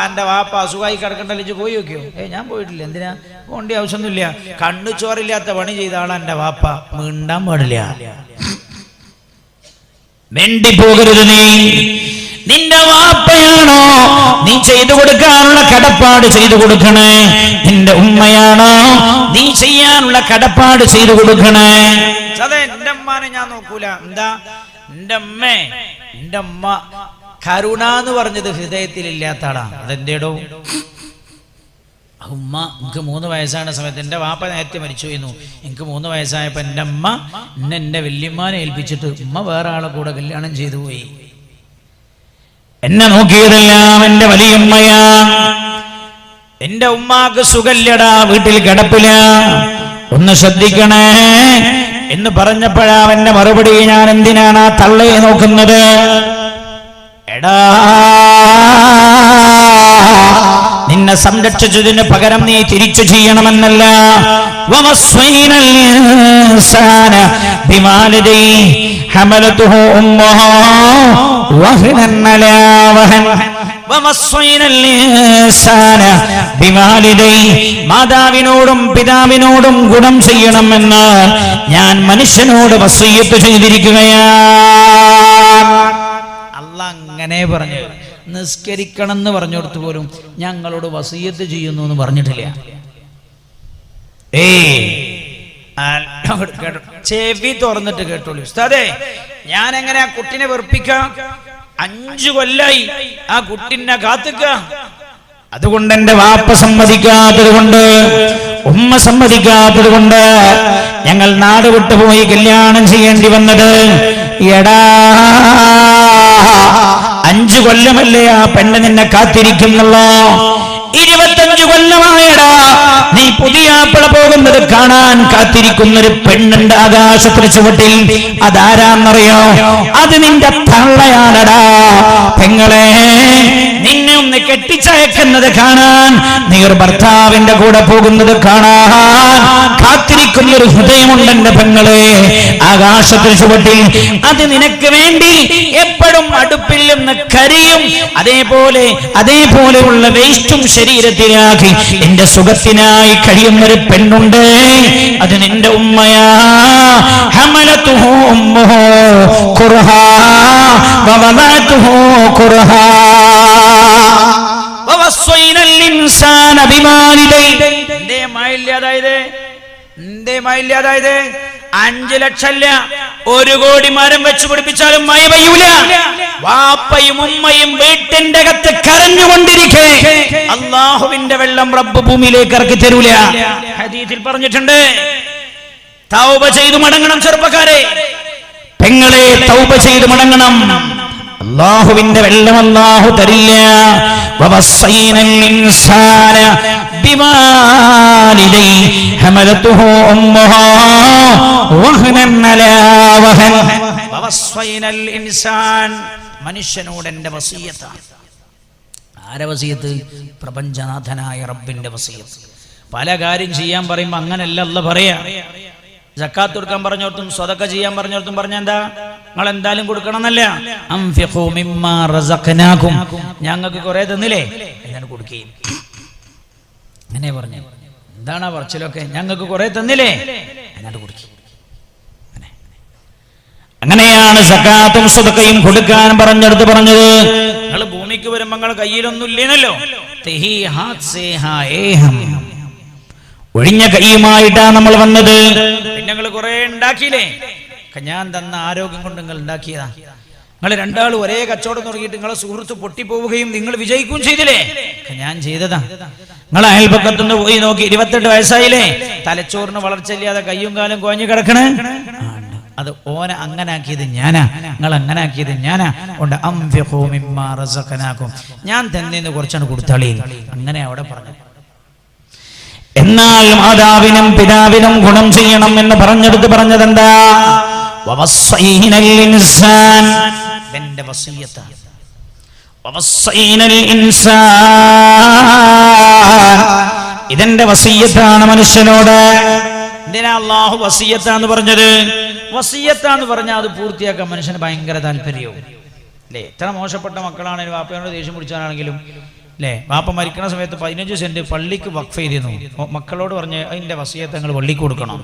എന്റെ വാപ്പ അസുഖമായി കിടക്കണ്ടല്ലോ, പോയി നോക്കിയോ? ഞാൻ പോയിട്ടില്ല. എന്തിനാ പോകേണ്ട ആവശ്യമൊന്നുമില്ല. കണ്ണു ചോറില്ലാത്ത പണി ചെയ്ത ആളാ എന്റെ വാപ്പ. മിണ്ടാൻ പാടില്ല, വേണ്ടി പോകരുത്. നിന്റെ വാപ്പയാണോ നീ ചെയ്തു കൊടുക്കാനുള്ള കടപ്പാട് ചെയ്തു കൊടുക്കണേ. നിന്റെ ഉമ്മയാണോ നീ ചെയ്യാനുള്ള കടപ്പാട് ചെയ്തു കൊടുക്കണേ. അതെ, എന്റെ ഉമ്മാനെ ഞാൻ നോക്കൂല. എന്താ? എന്റെ ഉമ്മ കരുണ എന്ന് പറഞ്ഞത് ഹൃദയത്തിൽ ഇല്ലാത്ത ആളാ. അതെന്തേടോ? ഉമ്മ എനിക്ക് 3 വയസ്സായ സമയത്ത്, എൻ്റെ വാപ്പ നേരത്തെ മരിച്ചു പോയിരുന്നു. എനിക്ക് 3 വയസ്സായപ്പോ എൻ്റെ അമ്മ എന്നെ വല്യമ്മാനെ ഏൽപ്പിച്ചിട്ട് ഉമ്മ വേറെ ആളെ കൂടെ കല്യാണം ചെയ്തു പോയി. എന്നെ നോക്കിയതെല്ലാം എന്റെ വലിയുമ്മയാ. എന്റെ ഉമ്മാക്ക് സുഖല്യടാ, വീട്ടിൽ കിടപ്പില്ല, ഒന്ന് ശ്രദ്ധിക്കണേ എന്ന് പറഞ്ഞപ്പോഴാ അവന്റെ മറുപടി, ഞാൻ എന്തിനാണ് ആ തള്ളയെ നോക്കുന്നത്? എടാ, നിന്നെ സംരക്ഷിച്ചതിന് പകരം നീ തിരിച്ചു ചെയ്യണമെന്നല്ല. വവസ്വൈനൽ ഇൻസാന ബിവാലിദൈഹി ഹമലതുഹു ഉമ്മുഹു വഹ്നൻ അലാ വഹൻ. വവസ്വൈനൽ ഇൻസാന ബിവാലിദൈഹി, മാതാവിനോടും പിതാവിനോടും ഗുണം ചെയ്യണമെന്ന് ഞാൻ മനുഷ്യനോട് വസിയ്യത്ത് ചെയ്തിരിക്കുകയാണ്. അല്ലാഹ് അങ്ങനെ പറഞ്ഞു. നിസ്കരിക്കണം എന്ന് പറഞ്ഞോടത്ത് പോലും ഞങ്ങളോട് വസിയ്യത്ത് ചെയ്യുന്നു എന്ന് പറഞ്ഞിട്ടില്ല. ചെവി തുറന്നിട്ട് കേട്ടോളൂ. ഉസ്താദേ, ഞാൻ എങ്ങനെ ആ കുട്ടിനെ വെറുപ്പിക്കാം? 5 കൊല്ലായി ആ കുട്ടിനെ കാത്തുക. അതുകൊണ്ട് എന്റെ വാപ്പ സമ്മതിക്കാത്തത് കൊണ്ട്, ഉമ്മ സമ്മതിക്കാത്തത് കൊണ്ട് ഞങ്ങൾ നാട് വിട്ടുപോയി കല്യാണം ചെയ്യേണ്ടി വന്നത്. എടാ, 5 കൊല്ലമല്ലേ ആ പെണ്ണ് നിന്നെ കാത്തിരിക്കുന്നല്ലോ. 25 കൊല്ലമായടാ നീ പുതിയ ആപ്പിള പോകുന്നത് കാണാൻ കാത്തിരിക്കുന്നൊരു പെണ്ണുണ്ട് ആകാശത്തിന് ചുവട്ടിൽ. അതാരാന്നറിയോ? അത് നിന്റെ തള്ളയാണടാ. പെങ്ങളെ, നിന്നെ ഒന്ന് കെട്ടിച്ചയക്കുന്നത് കാണാൻ, നീ ഒരു ഭർത്താവിന്റെ കൂടെ പോകുന്നത് കാണാൻ കാത്തിരിക്കുന്നൊരു ഹൃദയമുണ്ട് എന്റെ പെങ്ങളെ ആകാശത്തിന് ചുവട്ടിൽ. അത് നിനക്ക് വേണ്ടി എപ്പോഴും അടുപ്പിൽ നിന്ന് കരിയും. അതേപോലെയുള്ള വേസ്റ്റും ശരീരത്തിലാക്കി നിന്റെ സുഖത്തിനായി കഴിയുന്നൊരു പെണ്ണുണ്ട്. അത് നിന്റെ ഉമ്മയാ. ഹമലതുഹു ഉമ്മുഹു ഖുർഹാ വവദഅതുഹു ഖുർഹാ വവസ്വൈനൽ ഇൻസാന ബിവാലിദൈഹി. എന്തേ മഴയില്ലാതായത്? 5 ലക്ഷമല്ല, 1 കോടി മരം വെച്ച് പിടിപ്പിച്ചാലും മഴ പെയ്യൂല. വാപ്പയും ഉമ്മയും വീട്ടിന്റെ അകത്ത് കരഞ്ഞുകൊണ്ടിരിക്കെ അള്ളാഹുവിന്റെ വെള്ളം റബ്ബ് ഭൂമിയിലേക്ക് ഇറക്കി തരൂല. ഹദീസിൽ പറഞ്ഞിട്ടുണ്ട്. തൗബ ചെയ്തു മടങ്ങണം ചെറുപ്പക്കാരെ, പെങ്ങളെ, തൗബ ചെയ്തു മടങ്ങണം. അള്ളാഹുവിന്റെ വെള്ളം അള്ളാഹു തരില്ല. വവസ്സൈനൽ ഇൻസാന ബിവാലിദൈഹി ഹമലതുഹു ഉമ്മുഹു വഹ്നൻ അലാ വഹൻ. വവസ്സൈനൽ ഇൻസാൻ, മനുഷ്യനോട് എന്റെ വസിയത്താണ്. ആരെ വസിയത്ത്? പ്രപഞ്ചനാഥനായ റബ്ബിന്റെ വസിയത്ത്. പല കാര്യം ചെയ്യാൻ പറയുമ്പോ അങ്ങനെയല്ല അല്ലാഹ് പറയാ. സക്കാത്ത് കൊടുക്കാൻ പറഞ്ഞോർത്തും സ്വതക്ക ചെയ്യാൻ പറഞ്ഞോർത്തും പറഞ്ഞ എന്താ? നിങ്ങൾ എന്തായാലും കൊടുക്കണം എന്നല്ല. അൻഫിഖൂ മിമ്മാ റസഖ്നാകും, ഞങ്ങൾക്ക് കുറെ തന്നില്ലേ, എന്നാണ് കൊടുക്കുകയും. അങ്ങനെ പറഞ്ഞു. എന്താണ് ആ പറച്ചിലൊക്കെ? ഞങ്ങൾക്ക് കുറെ തന്നില്ലേ, എന്നാണ് കൊടുക്കുക. അങ്ങനെയാണ് സക്കാത്തും സ്വതക്കയും കൊടുക്കാൻ പറഞ്ഞെടുത്ത് പറഞ്ഞത്. നിങ്ങൾ ഭൂമിക്ക് വരുമ്പോ നിങ്ങൾ കയ്യിലൊന്നും ഇല്ലേനല്ലോ. ഒഴിഞ്ഞ കൈയുമായിട്ടാണ് നമ്മൾ വന്നത്. പിന്നെ നിങ്ങൾ കുറെ ഉണ്ടാക്കിയില്ലേ? ഞാൻ തന്ന ആരോഗ്യം കൊണ്ട് നിങ്ങൾ ഉണ്ടാക്കിയതാ. നിങ്ങൾ രണ്ടാളും ഒരേ കച്ചവടം തുടങ്ങിയിട്ട് നിങ്ങളെ സുഹൃത്ത് പൊട്ടിപ്പോവുകയും നിങ്ങൾ വിജയിക്കുകയും ചെയ്തില്ലേ? ഞാൻ ചെയ്തതാ. നിങ്ങൾ അയൽപക്കത്തുനിന്ന് പോയി നോക്കി, 28 വയസ്സായില്ലേ, തലച്ചോറിന് വളർച്ചയില്ലാതെ കയ്യും കാലും കുഴഞ്ഞു കിടക്കണേ. അത് ഓന അങ്ങനാക്കിയത് ഞാനാ, നിങ്ങൾ അങ്ങനാക്കിയത് ഞാനാ. കൊണ്ട് അൻഫിഖൂ മിമ്മാ റസഖ്നാകും, ഞാൻ തന്നേന്ന് കുറച്ചാണ് കൊടുത്താളി. അങ്ങനെ അവിടെ പറഞ്ഞു. എന്നാൽ മാതാവിനും പിതാവിനും ഗുണം ചെയ്യണം എന്ന് പറഞ്ഞെടുത്ത് പറഞ്ഞതെന്താ? വവസ്സൈനൽ ഇൻസാൻ, എന്റെ വസിയത്താണ്. വവസ്സൈനൽ ഇൻസാൻ, ഇതെന്റെ വസിയത്താണ് മനുഷ്യനോട്. എന്തിനാ അല്ലാഹു വസിയത്താന്ന് പറഞ്ഞത്? വസിയത്താന്ന് പറഞ്ഞാൽ അത് പൂർത്തിയാക്കാൻ മനുഷ്യന് ഭയങ്കര താല്പര്യവും അല്ലേ. എത്ര മോശപ്പെട്ട മക്കളാണെങ്കിലും വാപ്പയോട് ദേഷ്യം പിടിച്ചാണെങ്കിലും അല്ലേ, വാപ്പ മരിക്കുന്ന സമയത്ത് 15 സെന്റ് പള്ളിക്ക് വഖഫ് ചെയ്തിരുന്നു. മക്കളോട് പറഞ്ഞ് അതിന്റെ വസിയത്ത് നിങ്ങൾ പള്ളിക്ക് കൊടുക്കണം.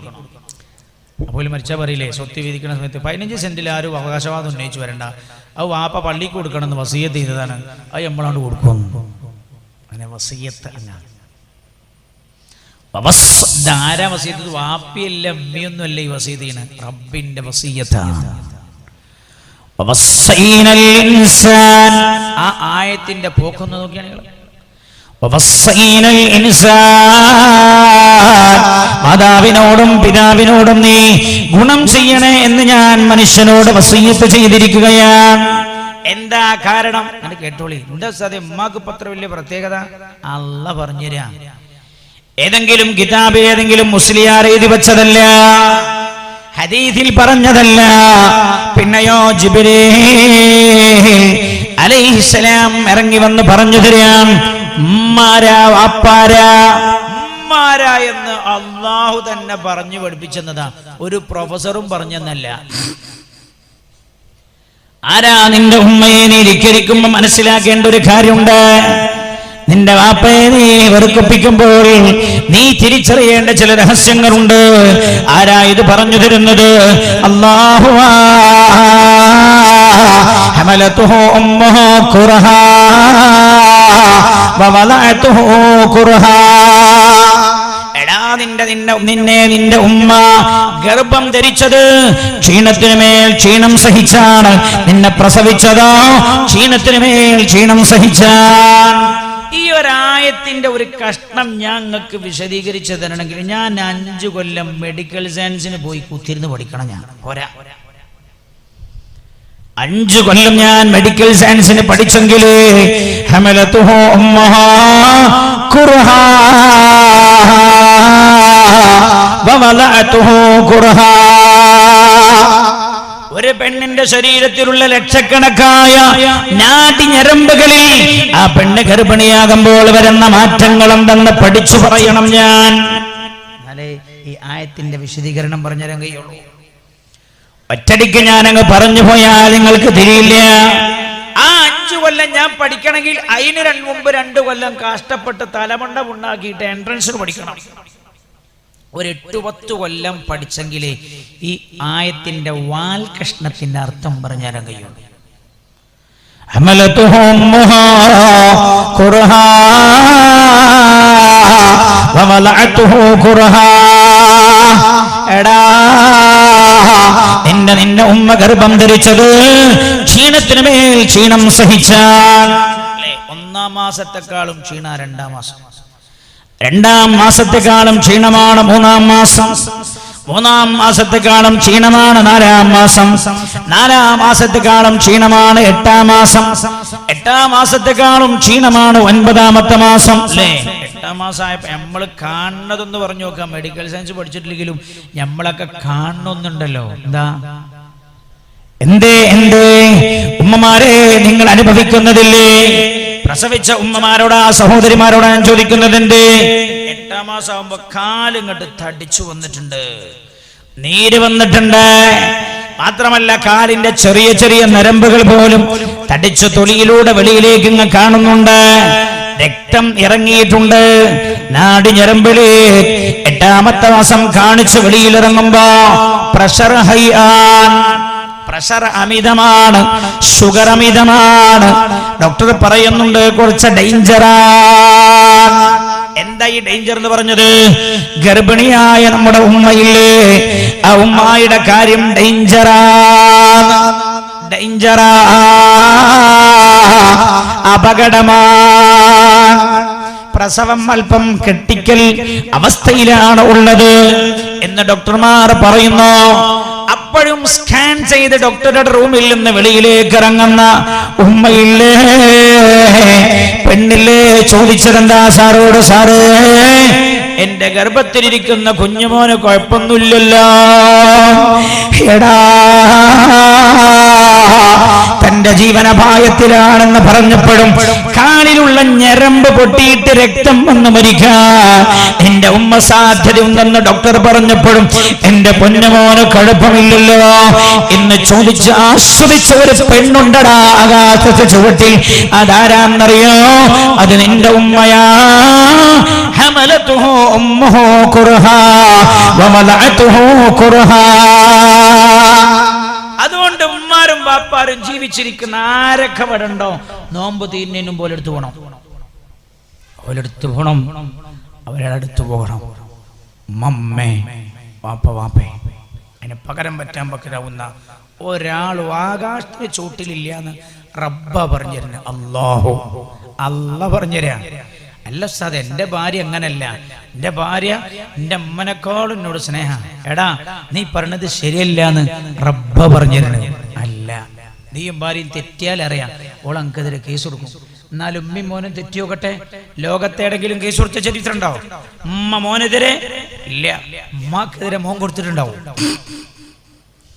അപ്പോൾ മരിച്ചാൽ പറയില്ലേ, സ്വത്ത് വിധിക്കുന്ന സമയത്ത് 15 സെന്റിൽ ആരും അവകാശവാദം ഉന്നയിച്ചു വരണ്ട, അത് വാപ്പ പള്ളിക്ക് കൊടുക്കണം എന്ന് വസിയത്ത് ചെയ്തതാണ്, അത് നമ്മളോട് കൊടുക്കും. അങ്ങനെ വസിയത്ത് എന്നാണ്. ആരാ വസിയത്ത്? വാപ്പിയല്ല, അമ്മയൊന്നുമല്ല ഈ വസിയത്ത് ചെയ്യണ, റബ്ബിന്റെ വസിയത്താണ്. ആ ആയത്തിന്റെ പോക്കൊന്ന് നോക്കിയാണ്. മാതാവിനോടും പിതാവിനോടും നീ ഗുണം ചെയ്യണേ എന്ന് ഞാൻ മനുഷ്യനോട് വസിയത്ത് ചെയ്തിരിക്കുകയാണ്. എന്താ കാരണം? അത് കേട്ടോളി. എന്താ സാധ്യ ഉമ്മാക്ക് പത്ര വലിയ പ്രത്യേകത? അല്ലാഹ് പറഞ്ഞുതരാ. ഏതെങ്കിലും കിതാബ് ഏതെങ്കിലും മുസ്ലിയാർ എഴുതി വെച്ചതല്ല, ഹദീസിൽ പറഞ്ഞതല്ല. പിന്നെയോ ജിബ്രീൽ അലൈഹിസ്സലാം ഇറങ്ങി വന്ന് പറഞ്ഞു തരാം. ഉമ്മാരാ വാപ്പാരാ, ഉമ്മാരാ എന്ന് അള്ളാഹു തന്നെ പറഞ്ഞു പഠിപ്പിച്ചെന്നതാ, ഒരു പ്രൊഫസറും പറഞ്ഞെന്നല്ല. ആരാ നിന്റെ ഉമ്മയെ നീ ധിക്കരിക്കുമ്പോ മനസ്സിലാക്കേണ്ട ഒരു കാര്യമുണ്ട്. നിന്റെ വാപ്പയെ നീ വെറുപ്പിക്കുമ്പോൾ നീ തിരിച്ചറിയേണ്ട ചില രഹസ്യങ്ങളുണ്ട്. ആരാ ഇത് പറഞ്ഞു തരുന്നത്? അല്ലാഹു. ഹമലതുഹു ഉമ്മുഹു ഖുർഹാ വവദഅതുഹു ഖുർഹാ. എടാ നിന്റെ ഉമ്മ ഗർഭം ധരിച്ചത് ക്ഷീണത്തിനുമേൽ ക്ഷീണം സഹിച്ചാണ്. നിന്നെ പ്രസവിച്ചതോ ക്ഷീണത്തിനുമേൽ ക്ഷീണം സഹിച്ചാൻ. ഈ ഒരായത്തിന്റെ ഒരു കഷ്ണം ഞങ്ങൾക്ക് വിശദീകരിച്ചു തരണമെങ്കിൽ ഞാൻ 5 കൊല്ലം മെഡിക്കൽ സയൻസിന് പോയി കുത്തിരുന്ന് പഠിക്കണം. ഞാൻ 5 കൊല്ലം ഞാൻ മെഡിക്കൽ സയൻസിന് പഠിച്ചെങ്കിൽ ഹമലതുഹു ഉമ്മഹാ കുർഹാ വവലഅതുഹു കുർഹാ. ഒരു പെണ്ണിന്റെ ശരീരത്തിലുള്ള ലക്ഷക്കണക്കായ നാഡിഞരമ്പുകളിൽ ആ പെണ്ണ് ഗർഭിണിയാകുമ്പോൾ വരുന്ന മാറ്റങ്ങൾ എന്തെന്ന് പഠിച്ചു പറയണം ഞാൻ. എന്നാലേ ഈ ആയത്തിന്റെ വിശദീകരണം പറഞ്ഞുതരാൻ കഴിയുള്ളൂ. ഒറ്റടിക്ക് ഞാനങ്ങ് പറഞ്ഞു പോയാൽ നിങ്ങൾക്ക് തിരിയില്ല. ആ 5 കൊല്ലം ഞാൻ പഠിക്കണമെങ്കിൽ അതിന് മുമ്പ് 2 കൊല്ലം കഷ്ടപ്പെട്ട് തലമണ്ട ഉണ്ടാക്കിയിട്ട് എൻട്രൻസിന് പഠിക്കണം. ഒരു 8-10 കൊല്ലം പഠിച്ചെങ്കിലേ ഈ ആയത്തിന്റെ വാൽ കഷ്ണത്തിന്റെ അർത്ഥം പറഞ്ഞുതരാൻ കഴിയും. ഹമലതുഹു ഉമ്മുഹാ കുർഹാ വവലഅതുഹു കുർഹാ. എടാ നിന്റെ ഉമ്മ ഗർഭം ധരിച്ചത് ക്ഷീണത്തിനു മേൽ ക്ഷീണം സഹിച്ചാൽ. 1-ാം മാസത്തെക്കാളും ക്ഷീണ 2-ാം മാസം, 2-ാം മാസത്തെക്കാളും ക്ഷീണമാണ് 3-ാം മാസം, 3-ാം മാസത്തെക്കാളും ക്ഷീണമാണ് 4-ാം മാസം, 4-ാം മാസത്തെക്കാളും ക്ഷീണമാണ് 8-ാം മാസം, 8-ാം മാസത്തെക്കാളും ക്ഷീണമാണ് 9-ാമത്തെ മാസം. അല്ലേ? 8-ാം മാസമായപ്പോ നമ്മൾ കാണുന്നതൊന്ന് പറഞ്ഞു നോക്കാം. മെഡിക്കൽ സയൻസ് പഠിച്ചിട്ടില്ലെങ്കിലും നമ്മളൊക്കെ കാണുന്നുണ്ടല്ലോ. എന്തേ ഉമ്മമാരെ നിങ്ങൾ അനുഭവിക്കുന്നതില്ലേ? പ്രസവിച്ച ഉമ്മമാരോടാ സഹോദരിമാരോടാ ഞാൻ ചോദിക്കുന്നത്. എന്തേ 8-ാം മാസം ആവുമ്പോ കാലിങ്ങോട്ട് തടിച്ചു വന്നിട്ടുണ്ട്, നീര് വന്നിട്ടുണ്ട്. മാത്രമല്ല കാലിന്റെ ചെറിയ ചെറിയ നരമ്പുകൾ പോലും തടിച്ചു തൊലിയിലൂടെ വെളിയിലേക്ക് ഇങ്ങ് കാണുന്നുണ്ട്. രക്തം ഇറങ്ങിയിട്ടുണ്ട് നാഡിഞരമ്പില്. 8-ാമത്തെ മാസം കാണിച്ച് വെളിയിലിറങ്ങുമ്പോ പ്രഷർ ഹൈ ആണ്, പ്രഷർ അമിതമാണ്, ഷുഗർ അമിതമാണ്. ഡോക്ടർ പറയുന്നുണ്ട് കുറച്ച് ഡേഞ്ചറാണ്. എന്താ ഈ ഡേഞ്ചർ എന്ന് പറഞ്ഞത്? ഗർഭിണിയായ നമ്മുടെ ഉമ്മയില്ലേ, ആ ഉമ്മായുടെ കാര്യം ഡേഞ്ചറാണ്, അപകടമാണ്. പ്രസവം അല്പം ക്രിട്ടിക്കൽ അവസ്ഥയിലാണ് ഉള്ളത് എന്ന് ഡോക്ടർമാർ പറയുന്നു. അപ്പോഴും സ്കാൻ ചെയ്ത് ഡോക്ടറുടെ റൂമിൽ നിന്ന് വെളിയിലേക്ക് ഇറങ്ങുന്ന ഉമ്മയില്ലേ, പെണ്ണില്ലേ, ചോദിച്ചതെന്താ സാറോട്? സാറേ, എന്റെ ഗർഭത്തിലിരിക്കുന്ന കുഞ്ഞുമോന് കുഴപ്പമൊന്നുമില്ലല്ലോ. എടാ, തന്റെ ജീവനപായത്തിലാണെന്ന് പറഞ്ഞപ്പോഴും കാലിലുള്ള ഞരമ്പ് പൊട്ടിയിട്ട് രക്തം വന്ന് മരിക്കാൻ എന്റെ ഉമ്മ സാധ്യതയുണ്ടെന്ന് ഡോക്ടർ പറഞ്ഞപ്പോഴും എന്റെ പൊന്നുമോന് കുഴപ്പമില്ലല്ലോ എന്ന് ചോദിച്ച് ആസ്വദിച്ച ഒരു പെണ്ണുണ്ടടാ ആകാശത്തെ ചുവട്ടിൽ. അതാരാന്നറിയോ? അത് നിന്റെ ഉമ്മയാ. ഹമലതുഹു ഉമ്മുഹു കുർഹാ വവലഅതുഹു കുർഹാ. അതുകൊണ്ട് ഉമ്മാരും ബാപ്പാരും ജീവിച്ചിരിക്കുന്ന ആരൊക്കെ വടണ്ടോ നോമ്പ് തീരുന്നതിനും പോലെ എടുത്തു പോകണം, അവരുടെ അടുത്ത് പോകണം. മമ്മേ, വാപ്പേ, അതിന് പകരം പറ്റാൻ പറ്റാവുന്ന ഒരാളും ആകാശത്തിന് ചൂട്ടിലില്ലാന്ന് റബ്ബ പറഞ്ഞിരുന്നു. അല്ലാ പറഞ്ഞുതരാ. അല്ല സാദ്, എന്റെ ഭാര്യ അങ്ങനല്ല, എന്റെ ഭാര്യ എന്റെ അമ്മനെക്കാളും എന്നോട് സ്നേഹ. എടാ, നീ പറഞ്ഞത് ശരിയല്ലാന്ന് റബ്ബ പറഞ്ഞിരുന്നു. അല്ല, നീയും ഭാര്യയും തെറ്റിയാൽ അറിയാം, ഓൾ അങ്കതിരെ കേസ് കൊടുക്കും. എന്നാലും ഉമ്മയും മോനും തെറ്റിയോക്കട്ടെ, ലോകത്തേടെങ്കിലും കേസ് കൊടുത്ത ചരിത്രം ഉണ്ടാവും? ഉമ്മ മോനെതിരെ ഇല്ല, ഉമ്മാക്കെതിരെ മോൻ കൊടുത്തിട്ടുണ്ടാവും,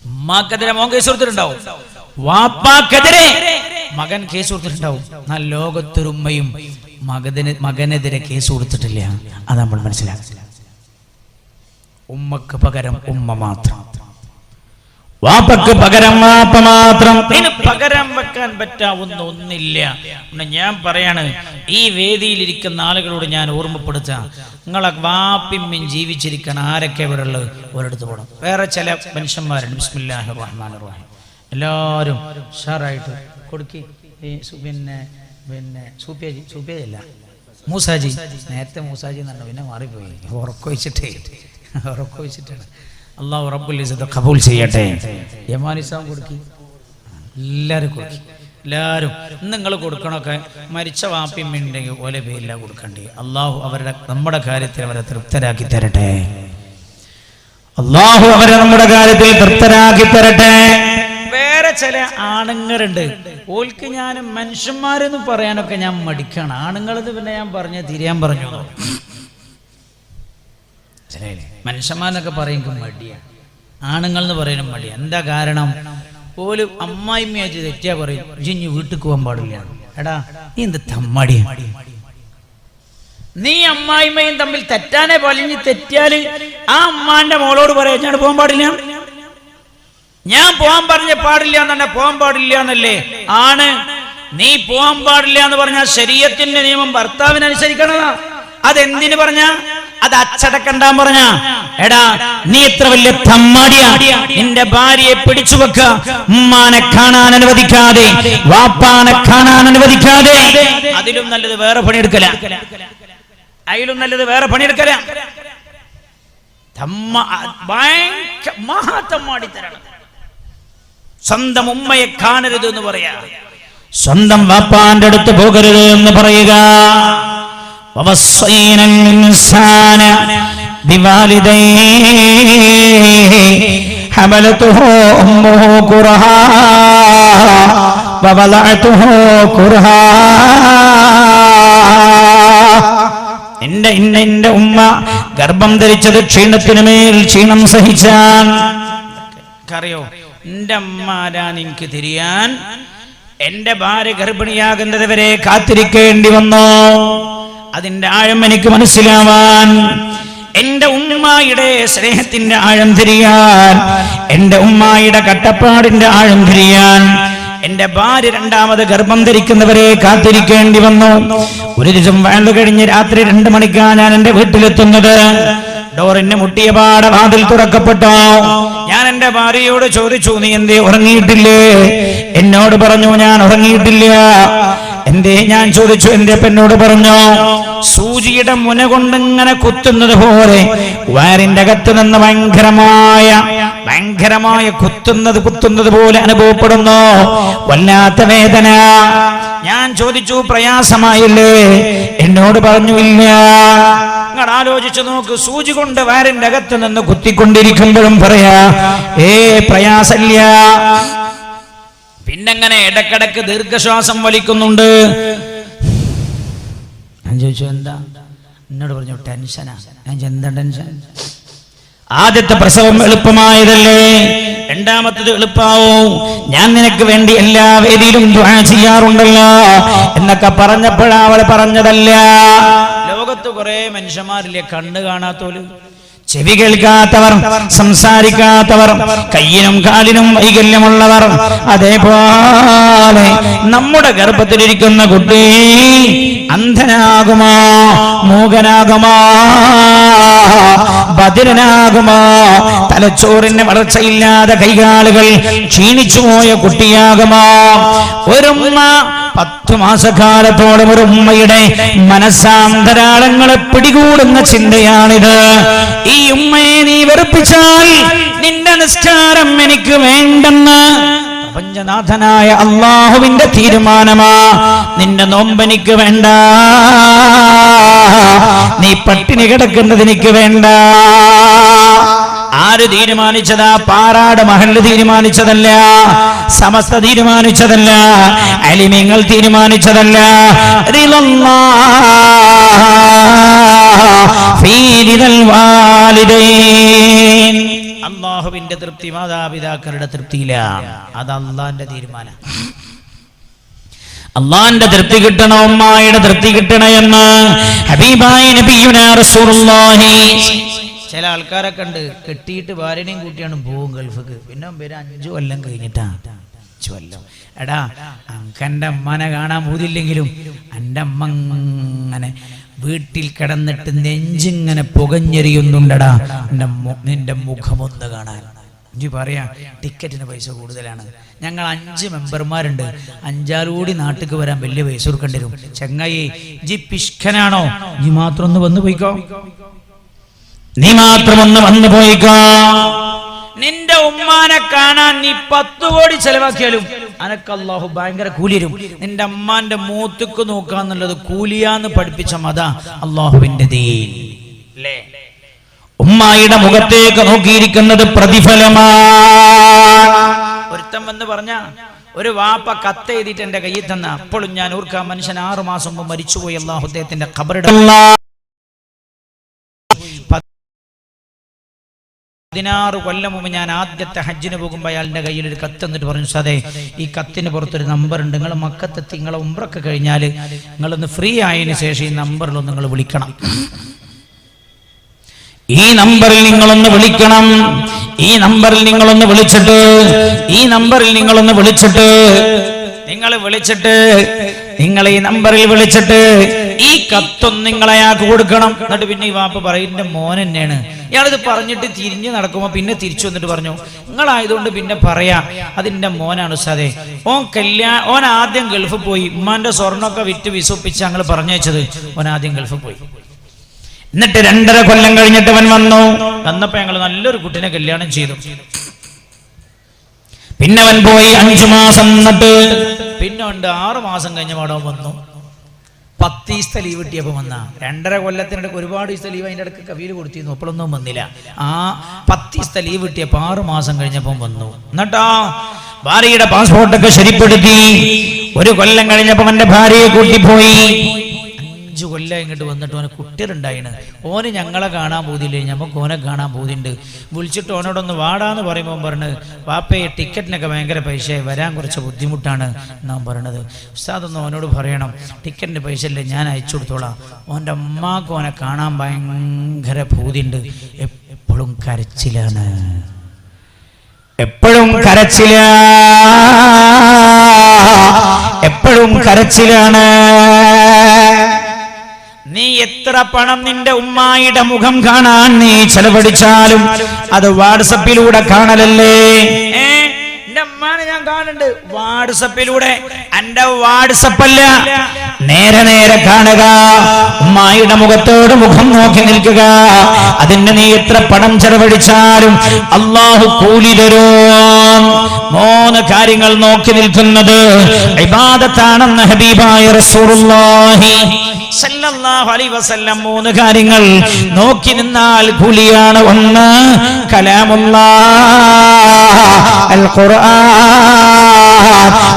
ഉമ്മാക്കെതിരെ മോൻ കേസ് കൊടുത്തിട്ടുണ്ടാവും, വാപ്പാക്കെതിരെ മകൻ കേസ് കൊടുത്തിട്ടുണ്ടാവും. എന്നാൽ ലോകത്തൊരു ഉമ്മയും മകനെതിരെ കേസ് കൊടുത്തിട്ടില്ല. അത് നമ്മൾ മനസ്സിലാക്കുക. ഉമ്മക്ക് പകരം ഉമ്മ മാത്രം, വാപ്പക്ക് പകരം വാപ്പ മാത്രം. ഇതിന് പകരം വെക്കാൻ പറ്റാവുന്ന ഒന്നില്ല. ഞാൻ പറയാണ്, ഈ വേദിയിലിരിക്കുന്ന ആളുകളോട് ഞാൻ ഓർമ്മപ്പെടുത്താം, നിങ്ങളെ വാപ്പിമ്മയും ജീവിച്ചിരിക്കണം. ആരൊക്കെ ഇവിടെ ഉള്ളത് ഒരിടത്ത് പോകണം. വേറെ ചില മനുഷ്യന്മാരുണ്ട്. ബിസ്മില്ലാഹിർ റഹ്മാനിർ റഹീം. എല്ലാവരും ഉഷാറായിട്ട് കൊടുക്കി. പിന്നെ സൂപ്പേജല്ല, മൂസാജി നേരത്തെ മൂസാജി എന്നു പിന്നെ മാറിപ്പോയി ഉറക്കൊഴിച്ചിട്ടാണ്. അള്ളാഹു റബ്ബുൽ ഇസ്സത്ത് ഖബൂൽ ചെയ്യട്ടെ. യമാനിസാം കൊടുക്കി എല്ലാവരും കൊടുക്കി. എല്ലാവരും നിങ്ങൾ കൊടുക്കണമൊക്കെ മരിച്ച വാപ്പിയും ഉണ്ടെങ്കിൽ ഓലെ പേരില്ല കൊടുക്കണ്ടേ. അള്ളാഹു നമ്മുടെ കാര്യത്തിൽ അവരെ തൃപ്തരാക്കി തരട്ടെ. അള്ളാഹു അവരെ നമ്മുടെ കാര്യത്തിൽ തൃപ്തരാക്കി തരട്ടെ. വേറെ ചില ആണുങ്ങളുണ്ട്, ഓൽക്ക് ഞാൻ മനുഷ്യന്മാരെന്ന് പറയാനൊക്കെ ഞാൻ മടിക്കാണ്. ആണുങ്ങളത് പിന്നെ ഞാൻ തിരിയാൻ പറഞ്ഞു. മനുഷ്യന്മാരെന്നൊക്കെ പറയുമ്പോൾ മടിയാണ്, ആണുങ്ങൾ എന്ന് പറയാനും മടിയാണ്. എന്താ കാരണം? ഓല് അമ്മായിമ്മയാച്ച് തെറ്റിയാ പറയും ജിഞ്ഞ് വീട്ടിൽ പോകാൻ പാടില്ല. എടാ നീ എന്ത് തമ്മടിയാണ്? നീ അമ്മായിമ്മയും തമ്മിൽ തെറ്റാനെ വലിഞ്ഞ് തെറ്റിയാല് ആ അമ്മാന്റെ മോളോട് പറയാ ഞാൻ പോകാൻ പാടില്ല, ഞാൻ പോകാൻ പറഞ്ഞ പാടില്ല എന്നെ പോകാൻ പാടില്ല എന്നല്ലേ ആണ്. നീ പോകാൻ പാടില്ല എന്ന് പറഞ്ഞാൽ ശരീഅത്തിന്റെ നിയമം ഭർത്താവിനനുസരിക്കണതാ. അതെന്തിനു പറഞ്ഞ? അത് അച്ചടക്കണ്ടാൻ പറഞ്ഞ. എടാ നീ എത്ര വലിയ തമ്മാടിയാ, നിന്റെ ഭാര്യയെ പിടിച്ചു വെക്ക, ഉമ്മാനെ കാണാൻ അനുവദിക്കാതെ, വാപ്പാനെ കാണാൻ അനുവദിക്കാതെ. അതിലും നല്ലത് വേറെ പണിയെടുക്കല, മഹാത്തമ്മാടിത്തരാണ്. സ്വന്തം ഉമ്മയെ കാണരുത് എന്ന് പറയാ, സ്വന്തം വാപ്പാന്റെ അടുത്ത് പോകരുത് എന്ന് പറയുക. ووصينا الإنسان بوالديه حملته أمه كرها ووضعته كرها. എന്റെ ഉമ്മ ഗർഭം ധരിച്ചത് ക്ഷീണത്തിന് മേൽ ക്ഷീണം സഹിച്ചാൻ. അറിയോ എന്റെ അമ്മ ആരാന്ന് എനിക്ക് തിരിയാൻ എന്റെ ഭാര്യ ഗർഭിണിയാകുന്നത് വരെ കാത്തിരിക്കേണ്ടി വന്നു. അതിന്റെ ആഴം എനിക്ക് മനസ്സിലാവാൻ, എന്റെ ഉമ്മായുടെ സ്നേഹത്തിന്റെ ആഴം തിരിയാൻ, എന്റെ ഉമ്മായുടെ കട്ടപ്പാടിന്റെ ആഴം തിരിയാൻ എന്റെ ഭാര്യ രണ്ടാമത് ഗർഭം ധരിക്കുന്നവരെ കാത്തിരിക്കേണ്ടി വന്നു. ഒരു ദിവസം വയലു കഴിഞ്ഞ് രാത്രി 2 മണിക്കാണ് ഞാൻ എന്റെ വീട്ടിലെത്തുന്നത്. ഡോറിന് മുട്ടിയ പാടെ വാതിൽ തുറക്കപ്പെട്ടു. ഞാൻ എന്റെ ഭാര്യയോട് ചോദിച്ചു, നീ എന്തേ ഉറങ്ങിയിട്ടില്ലേ? എന്നോട് പറഞ്ഞു ഞാൻ ഉറങ്ങിയിട്ടില്ല. എന്തേ ഞാൻ ചോദിച്ചു. എന്റെ പെണ്ണോട് പറഞ്ഞു, സൂചിയുടെ മുന കൊണ്ടിങ്ങനെ കുത്തുന്നത് പോലെ വയറിന്റെ അകത്ത് നിന്ന് ഭയങ്കരമായ കുത്തുന്നത് പോലെ അനുഭവപ്പെടുന്നു, വല്ലാത്ത വേദന. ഞാൻ ചോദിച്ചു, പ്രയാസമായില്ലേ? എന്നോട് പറഞ്ഞു ഇല്ല. നിങ്ങൾ ആലോചിച്ചു നോക്ക്, സൂചി കൊണ്ട് വയറിന്റെ അകത്ത് നിന്ന് കുത്തിക്കൊണ്ടിരിക്കുമ്പോഴും പറയാ പ്രയാസമില്ല. പിന്നെങ്ങനെ ഇടക്കിടക്ക് ദീർഘശ്വാസം വലിക്കുന്നുണ്ട്. ഞാൻ ചോദിച്ചു എന്താ? എന്നോട് പറഞ്ഞു ടെൻഷനാ. ഞാൻ എന്താ ടെൻഷൻ? ആദ്യത്തെ പ്രസവം എളുപ്പമായതല്ലേ, രണ്ടാമത്തത് എളുപ്പാവും. ഞാൻ നിനക്ക് വേണ്ടി എല്ലാ വേദിയിലും ദുആ ചെയ്യാറുണ്ടല്ലോ എന്നൊക്കെ പറഞ്ഞപ്പോഴാ അവൾ പറഞ്ഞതല്ല. ലോകത്ത് കുറെ മനുഷ്യന്മാരില്ലേ കണ്ണ് കാണാത്തോല്, ചെവി കേൾക്കാത്തവർ, സംസാരിക്കാത്തവർ, കയ്യിനും കാലിനും വൈകല്യമുള്ളവർ. അതേപോലെ നമ്മുടെ ഗർഭത്തിലിരിക്കുന്ന കുട്ടി അന്ധനാകുമോ, മൂകനാകുമോ, ബധിരനാകുമോ, തലച്ചോറിന് വളർച്ചയില്ലാതെ കൈകാലുകൾ ക്ഷീണിച്ചു പോയ കുട്ടിയാകുമോ? ഒരുമ്മ 10 മാസക്കാലത്തോളം ഒരു ഉമ്മയുടെ മനസ്സാന്തരാളങ്ങളെ പിടികൂടുന്ന ചിന്തയാണിത്. ഈ ഉമ്മയെ നീ വെറുപ്പിച്ചാൽ നിന്റെ നിസ്കാരം എനിക്ക് വേണ്ടെന്ന് പ്രപഞ്ചനാഥനായ അള്ളാഹുവിന്റെ തീരുമാനമാ. നിന്റെ നോമ്പെനിക്ക് വേണ്ട, നീ പട്ടിണി കിടക്കുന്നത് എനിക്ക് വേണ്ട. ആര് തീരുമാനിച്ചതാ? പാറാട് മഹല്ല് തീരുമാനിച്ചതല്ല, സമസ്ത തീരുമാനിച്ചതല്ല, അലിമീങ്ങൾ തീരുമാനിച്ചതല്ല. അല്ലാഹുവിന്റെ തൃപ്തി മാതാപിതാക്കളുടെ തൃപ്തിയിലാണ്. അത് അള്ളാന്റെ തീരുമാനം. അള്ളാന്റെ തൃപ്തി കിട്ടണം, ഉമ്മായുടെ തൃപ്തി കിട്ടണമെന്ന് ഹബീബായ നബിയുനാ റസൂലുള്ളാഹി. ചില ആൾക്കാരൊക്കെ ഉണ്ട്, കെട്ടിയിട്ട് ഭാര്യനെയും കൂട്ടിയാണ് പോകും ഗൾഫിക്ക്. പിന്നെ പേര് 5 കൊല്ലം കഴിഞ്ഞിട്ടാ. 5 കൊല്ലം. എടാ അങ്കന്റെ അമ്മനെ കാണാൻ പോതില്ലെങ്കിലും എൻ്റെ അമ്മ ഇങ്ങനെ വീട്ടിൽ കിടന്നിട്ട് നെഞ്ചിങ്ങനെ പുകഞ്ഞെറിയുന്നുണ്ടടാ, നിന്റെ മുഖമൊന്ന് കാണാൻ. ഇജ്ജ് പറയാ ടിക്കറ്റിന് പൈസ കൂടുതലാണ്, ഞങ്ങൾ 5 മെമ്പർമാരുണ്ട്, 5 നാട്ടിലേക്ക് വരാൻ വലിയ പൈസ കൊടുക്കേണ്ടി വരും. ചങ്ങായി ജി പിഷ്കനാണോ? നീ മാത്രം ഒന്ന് വന്നു പോയിക്കോ, നീ മാത്രം ഒന്ന് വന്നു പോയിക്കോ. നിന്റെ ഉമ്മാനെ കാണാൻ നീ 10 കോടി ചെലവാക്കിയാലും അനക്ക് അല്ലാഹു ഭയങ്കര കൂലി തരും. നിന്റെ അമ്മാന്റെ മൂത്തുക്ക് നോക്കാന്നുള്ളത് കൂലിയാന്ന് പഠിപ്പിച്ച മത അല്ലാഹുവിന്റെ ദീൻ അല്ലേ? ഉമ്മായുടെ മുഖത്തേക്ക് നോക്കിയിരിക്കുന്നത് പ്രതിഫലമാണ്. ഒരുത്തം എന്ന് പറഞ്ഞ ഒരു വാപ്പ കത്ത് എഴുതിയിട്ട് എന്റെ കയ്യിൽ തന്ന അപ്പോഴും ഞാൻ ഓർക്കാം, മനുഷ്യൻ 6 മാസം മുമ്പ് മരിച്ചുപോയി. അല്ലാഹു അദ്ദേഹത്തിന്റെ ഖബറിട 16 കൊല്ലം മുമ്പ് ഞാൻ ആദ്യത്തെ ഹജ്ജിന് പോകുമ്പോൾ അയാളുടെ കയ്യിൽ ഒരു കത്ത് എന്നിട്ട് പറഞ്ഞു, സാറേ ഈ കത്തിന് പുറത്തൊരു നമ്പർ ഉണ്ട്, നിങ്ങൾ മക്കത്തെത്തി നിങ്ങളെ ഉംറക്ക് കഴിഞ്ഞാൽ നിങ്ങളൊന്ന് ഫ്രീ ആയതിനു ശേഷം ഈ നമ്പറിലൊന്ന് നിങ്ങൾ വിളിക്കണം, ഈ നമ്പറിൽ നിങ്ങളൊന്ന് വിളിക്കണം, ഈ നമ്പറിൽ നിങ്ങളൊന്ന് വിളിച്ചിട്ട് നിങ്ങൾ ഈ നമ്പറിൽ വിളിച്ചിട്ട് ഈ കത്തൊന്ന് നിങ്ങളയാൾക്ക് കൊടുക്കണം. എന്നിട്ട് പിന്നെ ഈ വാപ്പ പറയും എന്റെ മോൻ തന്നെയാണ്. ഇയാളിത് പറഞ്ഞിട്ട് തിരിഞ്ഞു നടക്കുമ്പോ പിന്നെ തിരിച്ചു വന്നിട്ട് പറഞ്ഞു, നിങ്ങളായതുകൊണ്ട് പിന്നെ പറയാ അതിന്റെ മോനാണ് ഉസ്താദേ. ഓൻ ആദ്യം ഗൾഫിൽ പോയി, ഉമ്മാന്റെ സ്വർണ്ണമൊക്കെ വിറ്റ് വിശ്വസിപ്പിച്ച് ഞങ്ങൾ പറഞ്ഞയച്ചത്. ഓൻ ആദ്യം ഗൾഫിൽ പോയി, എന്നിട്ട് 2.5 കൊല്ലം കഴിഞ്ഞിട്ട് അവൻ വന്നപ്പോ ഞങ്ങൾ നല്ലൊരു കുട്ടിനെ കല്യാണം ചെയ്തു. പിന്നെ അവൻ പോയി 5 മാസം എന്നിട്ട് പിന്നെ ഉണ്ട് 6 മാസം കഴിഞ്ഞ പാടം വന്നു. 10 ദിവസത്തെ ലീവ് കിട്ടിയപ്പോ വന്ന 2.5 കൊല്ലത്തിനിടയ്ക്ക് ഒരുപാട് ദിവസത്തെ ലീവ് അതിന്റെ ഇടയ്ക്ക് കവിയിൽ കൊടുത്തിരുന്നു, അപ്പോഴൊന്നും വന്നില്ല. ആ 10 ദിവസത്തെ ലീവ് കിട്ടിയപ്പോ 6 മാസം കഴിഞ്ഞപ്പോ വന്നു. എന്നിട്ടോ ഭാര്യയുടെ പാസ്പോർട്ടൊക്കെ ശരിപ്പെടുത്തി. 1 കൊല്ലം കഴിഞ്ഞപ്പോ അവന്റെ ഭാര്യയെ കൂട്ടിപ്പോയി. 5 കൊല്ലം ഇങ്ങോട്ട് വന്നിട്ട് ഓന് കുട്ടികളുണ്ടായിന്. ഓന് ഞങ്ങളെ കാണാൻ പോതില്ലേ, ഞമ്മക്ക് ഓനെ കാണാൻ പോതിണ്ട്. വിളിച്ചിട്ട് ഓനോടൊന്ന് വാടാന്ന് പറയുമ്പോൾ പറഞ്ഞ്, വാപ്പയെ ടിക്കറ്റിനൊക്കെ ഭയങ്കര പൈസ, വരാൻ കുറച്ച് ബുദ്ധിമുട്ടാണ് എന്നാ പറയണത്. ഉസ്താദൊന്ന് ഓനോട് പറയണം, ടിക്കറ്റിന് പൈസ ഇല്ലേ ഞാൻ അയച്ചു കൊടുത്തോളാം. ഓൻ്റെ അമ്മാക്ക് ഓനെ കാണാൻ ഭയങ്കര പൂതിണ്ട്. എപ്പോഴും കരച്ചിലാണ്, എപ്പോഴും കരച്ചിലാണ്. നീ എത്ര പണം നിന്റെ ഉമ്മായുടെ മുഖം കാണാൻ നീ ചെലവഴിച്ചാലും അത് വാട്സപ്പിലൂടെ കാണലല്ലേ? എന്റെ ഉമ്മാനെ ഞാൻ കാണുന്നുണ്ട് വാട്സപ്പിലൂടെ, എന്റെ വാട്സപ്പല്ല, നേരെ കാണുക, ഉമ്മായുടെ മുഖത്തോട് മുഖം നോക്കി നിൽക്കുക. അതിന് നീ എത്ര പണം ചെലവഴിച്ചാലും അല്ലാഹു കൂലി തരും. 3 കാര്യങ്ങൾ നോക്കി നിൽക്കുന്നത് ഇബാദത്താണെന്ന് ഹബീബായ റസൂലുള്ളാഹി സല്ലല്ലാഹു അലൈഹി വസല്ലം 3 കാര്യങ്ങൾ നോക്കി നിന്നാൽ കൂലിയാണ്. 1 കലാമുല്ലാഹ് അൽ ഖുർആൻ,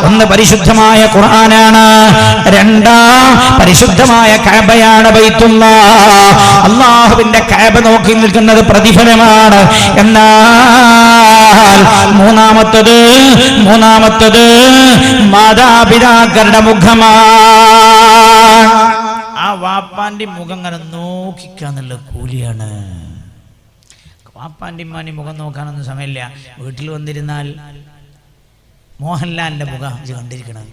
1 പരിശുദ്ധമായ ഖുർആനാണ്. 2 പരിശുദ്ധമായ കഅബയാണ്, ബൈത്തുല്ലാഹ്, അല്ലാഹുവിന്റെ കഅബ നോക്കി നിൽക്കുന്നത് പ്രതിഫലമാണ്. എന്നാൽ മൂന്നാമത്തത് മാതാപിതാക്കളുടെ മുഖമാണ്. ആ വാപ്പാന്റെ മുഖം അങ്ങനെ നോക്കിക്കാന്നുള്ള കൂലിയാണ്. വാപ്പാന്റെ ഉമ്മാന്റെ മുഖം നോക്കാനൊന്നും സമയമില്ല. വീട്ടിൽ വന്നിരുന്നാൽ മോഹൻലാലിന്റെ മുഖം കണ്ടിരിക്കണം,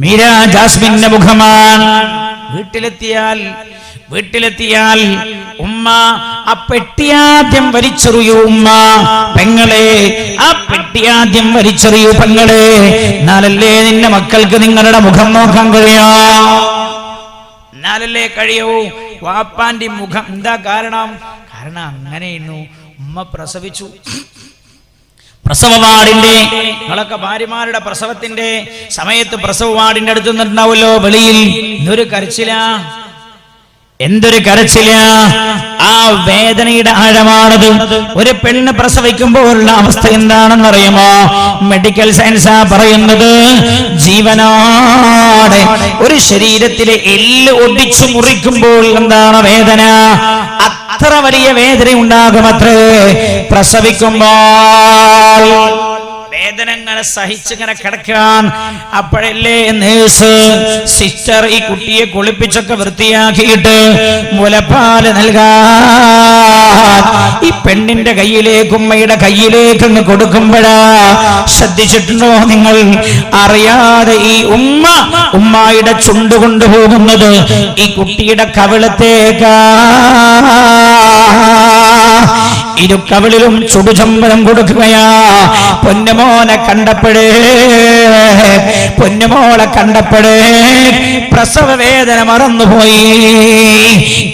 മീര ജാസ്മിന്റെ മുഖമാണ്. വീട്ടിലെത്തിയാൽ ഉമ്മ ആ പെട്ടിയാദ്യം വലിച്ചെറിയൂ, ഉമ്മ പെങ്ങളെ ആ പെട്ടിയാദ്യം വലിച്ചെറിയൂ പെങ്ങളെ, എന്നാലല്ലേ നിന്റെ മക്കൾക്ക് നിങ്ങളുടെ മുഖം നോക്കാൻ കഴിയൂ. വാപ്പാന്റെ മുഖം എന്താ കാരണം അങ്ങനെയുന്നു. ഉമ്മ പ്രസവിച്ചു, പ്രസവ വാർഡിന്റെ, നിങ്ങളൊക്കെ ഭാര്യമാരുടെ പ്രസവത്തിന്റെ സമയത്ത് പ്രസവ വാർഡിന്റെ അടുത്ത് നിന്നിട്ടുണ്ടാവുമല്ലോ, വെളിയിൽ എന്തൊരു കരച്ചിലാ. ആ വേദനയുടെ ആഴമാണത്. ഒരു പെണ്ണ് പ്രസവിക്കുമ്പോഴുള്ള അവസ്ഥ എന്താണെന്നറിയുമോ? മെഡിക്കൽ സയൻസാ പറയുന്നത്, ജീവനോടെ ഒരു ശരീരത്തിലെ എല്ല് ഒടിച്ചു മുറിക്കുമ്പോൾ എന്താണ് വേദന, അത്ര വലിയ വേദന ഉണ്ടാകുമത്രേ പ്രസവിക്കുമ്പോൾ. വേദന ഇങ്ങനെ സഹിച്ചിങ്ങനെ കിടക്കാൻ. അപ്പോഴല്ലേ നേഴ്സ് സിസ്റ്റർ ഈ കുട്ടിയെ കുളിപ്പിച്ചൊക്കെ വൃത്തിയാക്കിയിട്ട് മുലപ്പാല് നൽകാൻ ഈ പെണ്ണിന്റെ കയ്യിലേക്ക്, ഉമ്മയുടെ കയ്യിലേക്ക് അങ്ങ് കൊടുക്കുമ്പോഴാ, ശ്രദ്ധിച്ചിട്ടുണ്ടോ നിങ്ങൾ? അറിയാതെ ഈ ഉമ്മായുടെ ചുണ്ട് കൊണ്ടുപോകുന്നത് ഈ കുട്ടിയുടെ കവിളത്തേക്കാ. ഇരുക്കവിളിലും ചുടുചമ്പലം കൊടുക്കുകയാ. പൊന്നുമോനെ കണ്ടപ്പോഴേ പ്രസവ വേദന മറന്നുപോയി.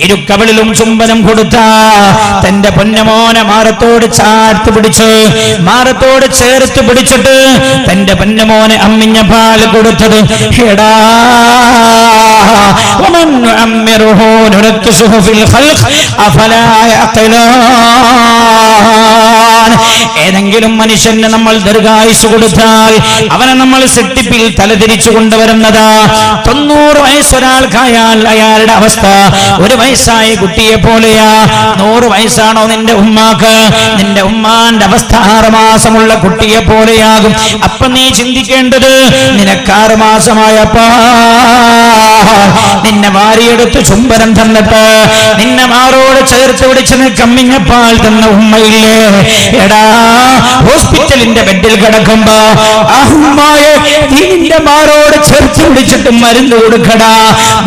ഇരുക്കവിളിലും ചുംബനം കൊടുത്ത തന്റെ പൊന്നുമോനെ മാറത്തോട് ചേർത്ത് പിടിച്ചിട്ട് തന്റെ പൊന്നുമോനെ അമ്മിഞ്ഞ പാൽ കൊടുത്തത് എടാ ഏതെങ്കിലും മനുഷ്യന് നമ്മൾ ദീർഘായുസ് കൊടുത്താൽ അവനെ നമ്മൾ സെട്ടിപ്പിൽ തലതിരിച്ചു കൊണ്ടുവരുന്നതാ. 90 വയസ്സൊരാൾക്കായാൽ അയാളുടെ അവസ്ഥ 1 വയസ്സായ കുട്ടിയെ പോലെയാ. 100 വയസ്സാണോ നിന്റെ ഉമ്മാക്ക്, നിന്റെ ഉമ്മാന്റെ അവസ്ഥ 6 മാസമുള്ള കുട്ടിയെ പോലെയാകും. അപ്പൊ നീ ചിന്തിക്കേണ്ടത്, നിനക്ക് 6 മാസമായപ്പോ നിന്നെ വാരിയെടുത്ത് ചുംബനം തന്നിട്ട് നിന്നെ മാറോട് ചേർത്ത് പിടിച്ച് കമ്മിഞ്ഞപ്പാൽ തന്ന ഉമ്മയില്ലേ, എടാ ഹോസ്പിറ്റലിന്റെ ബെഡിൽ കിടക്കുമ്പോ ആ ഉമ്മായെ നിന്റെ മാറോട് ചേർത്ത് പിടിച്ചിട്ട് മരുന്ന് കൊടുക്കടാ,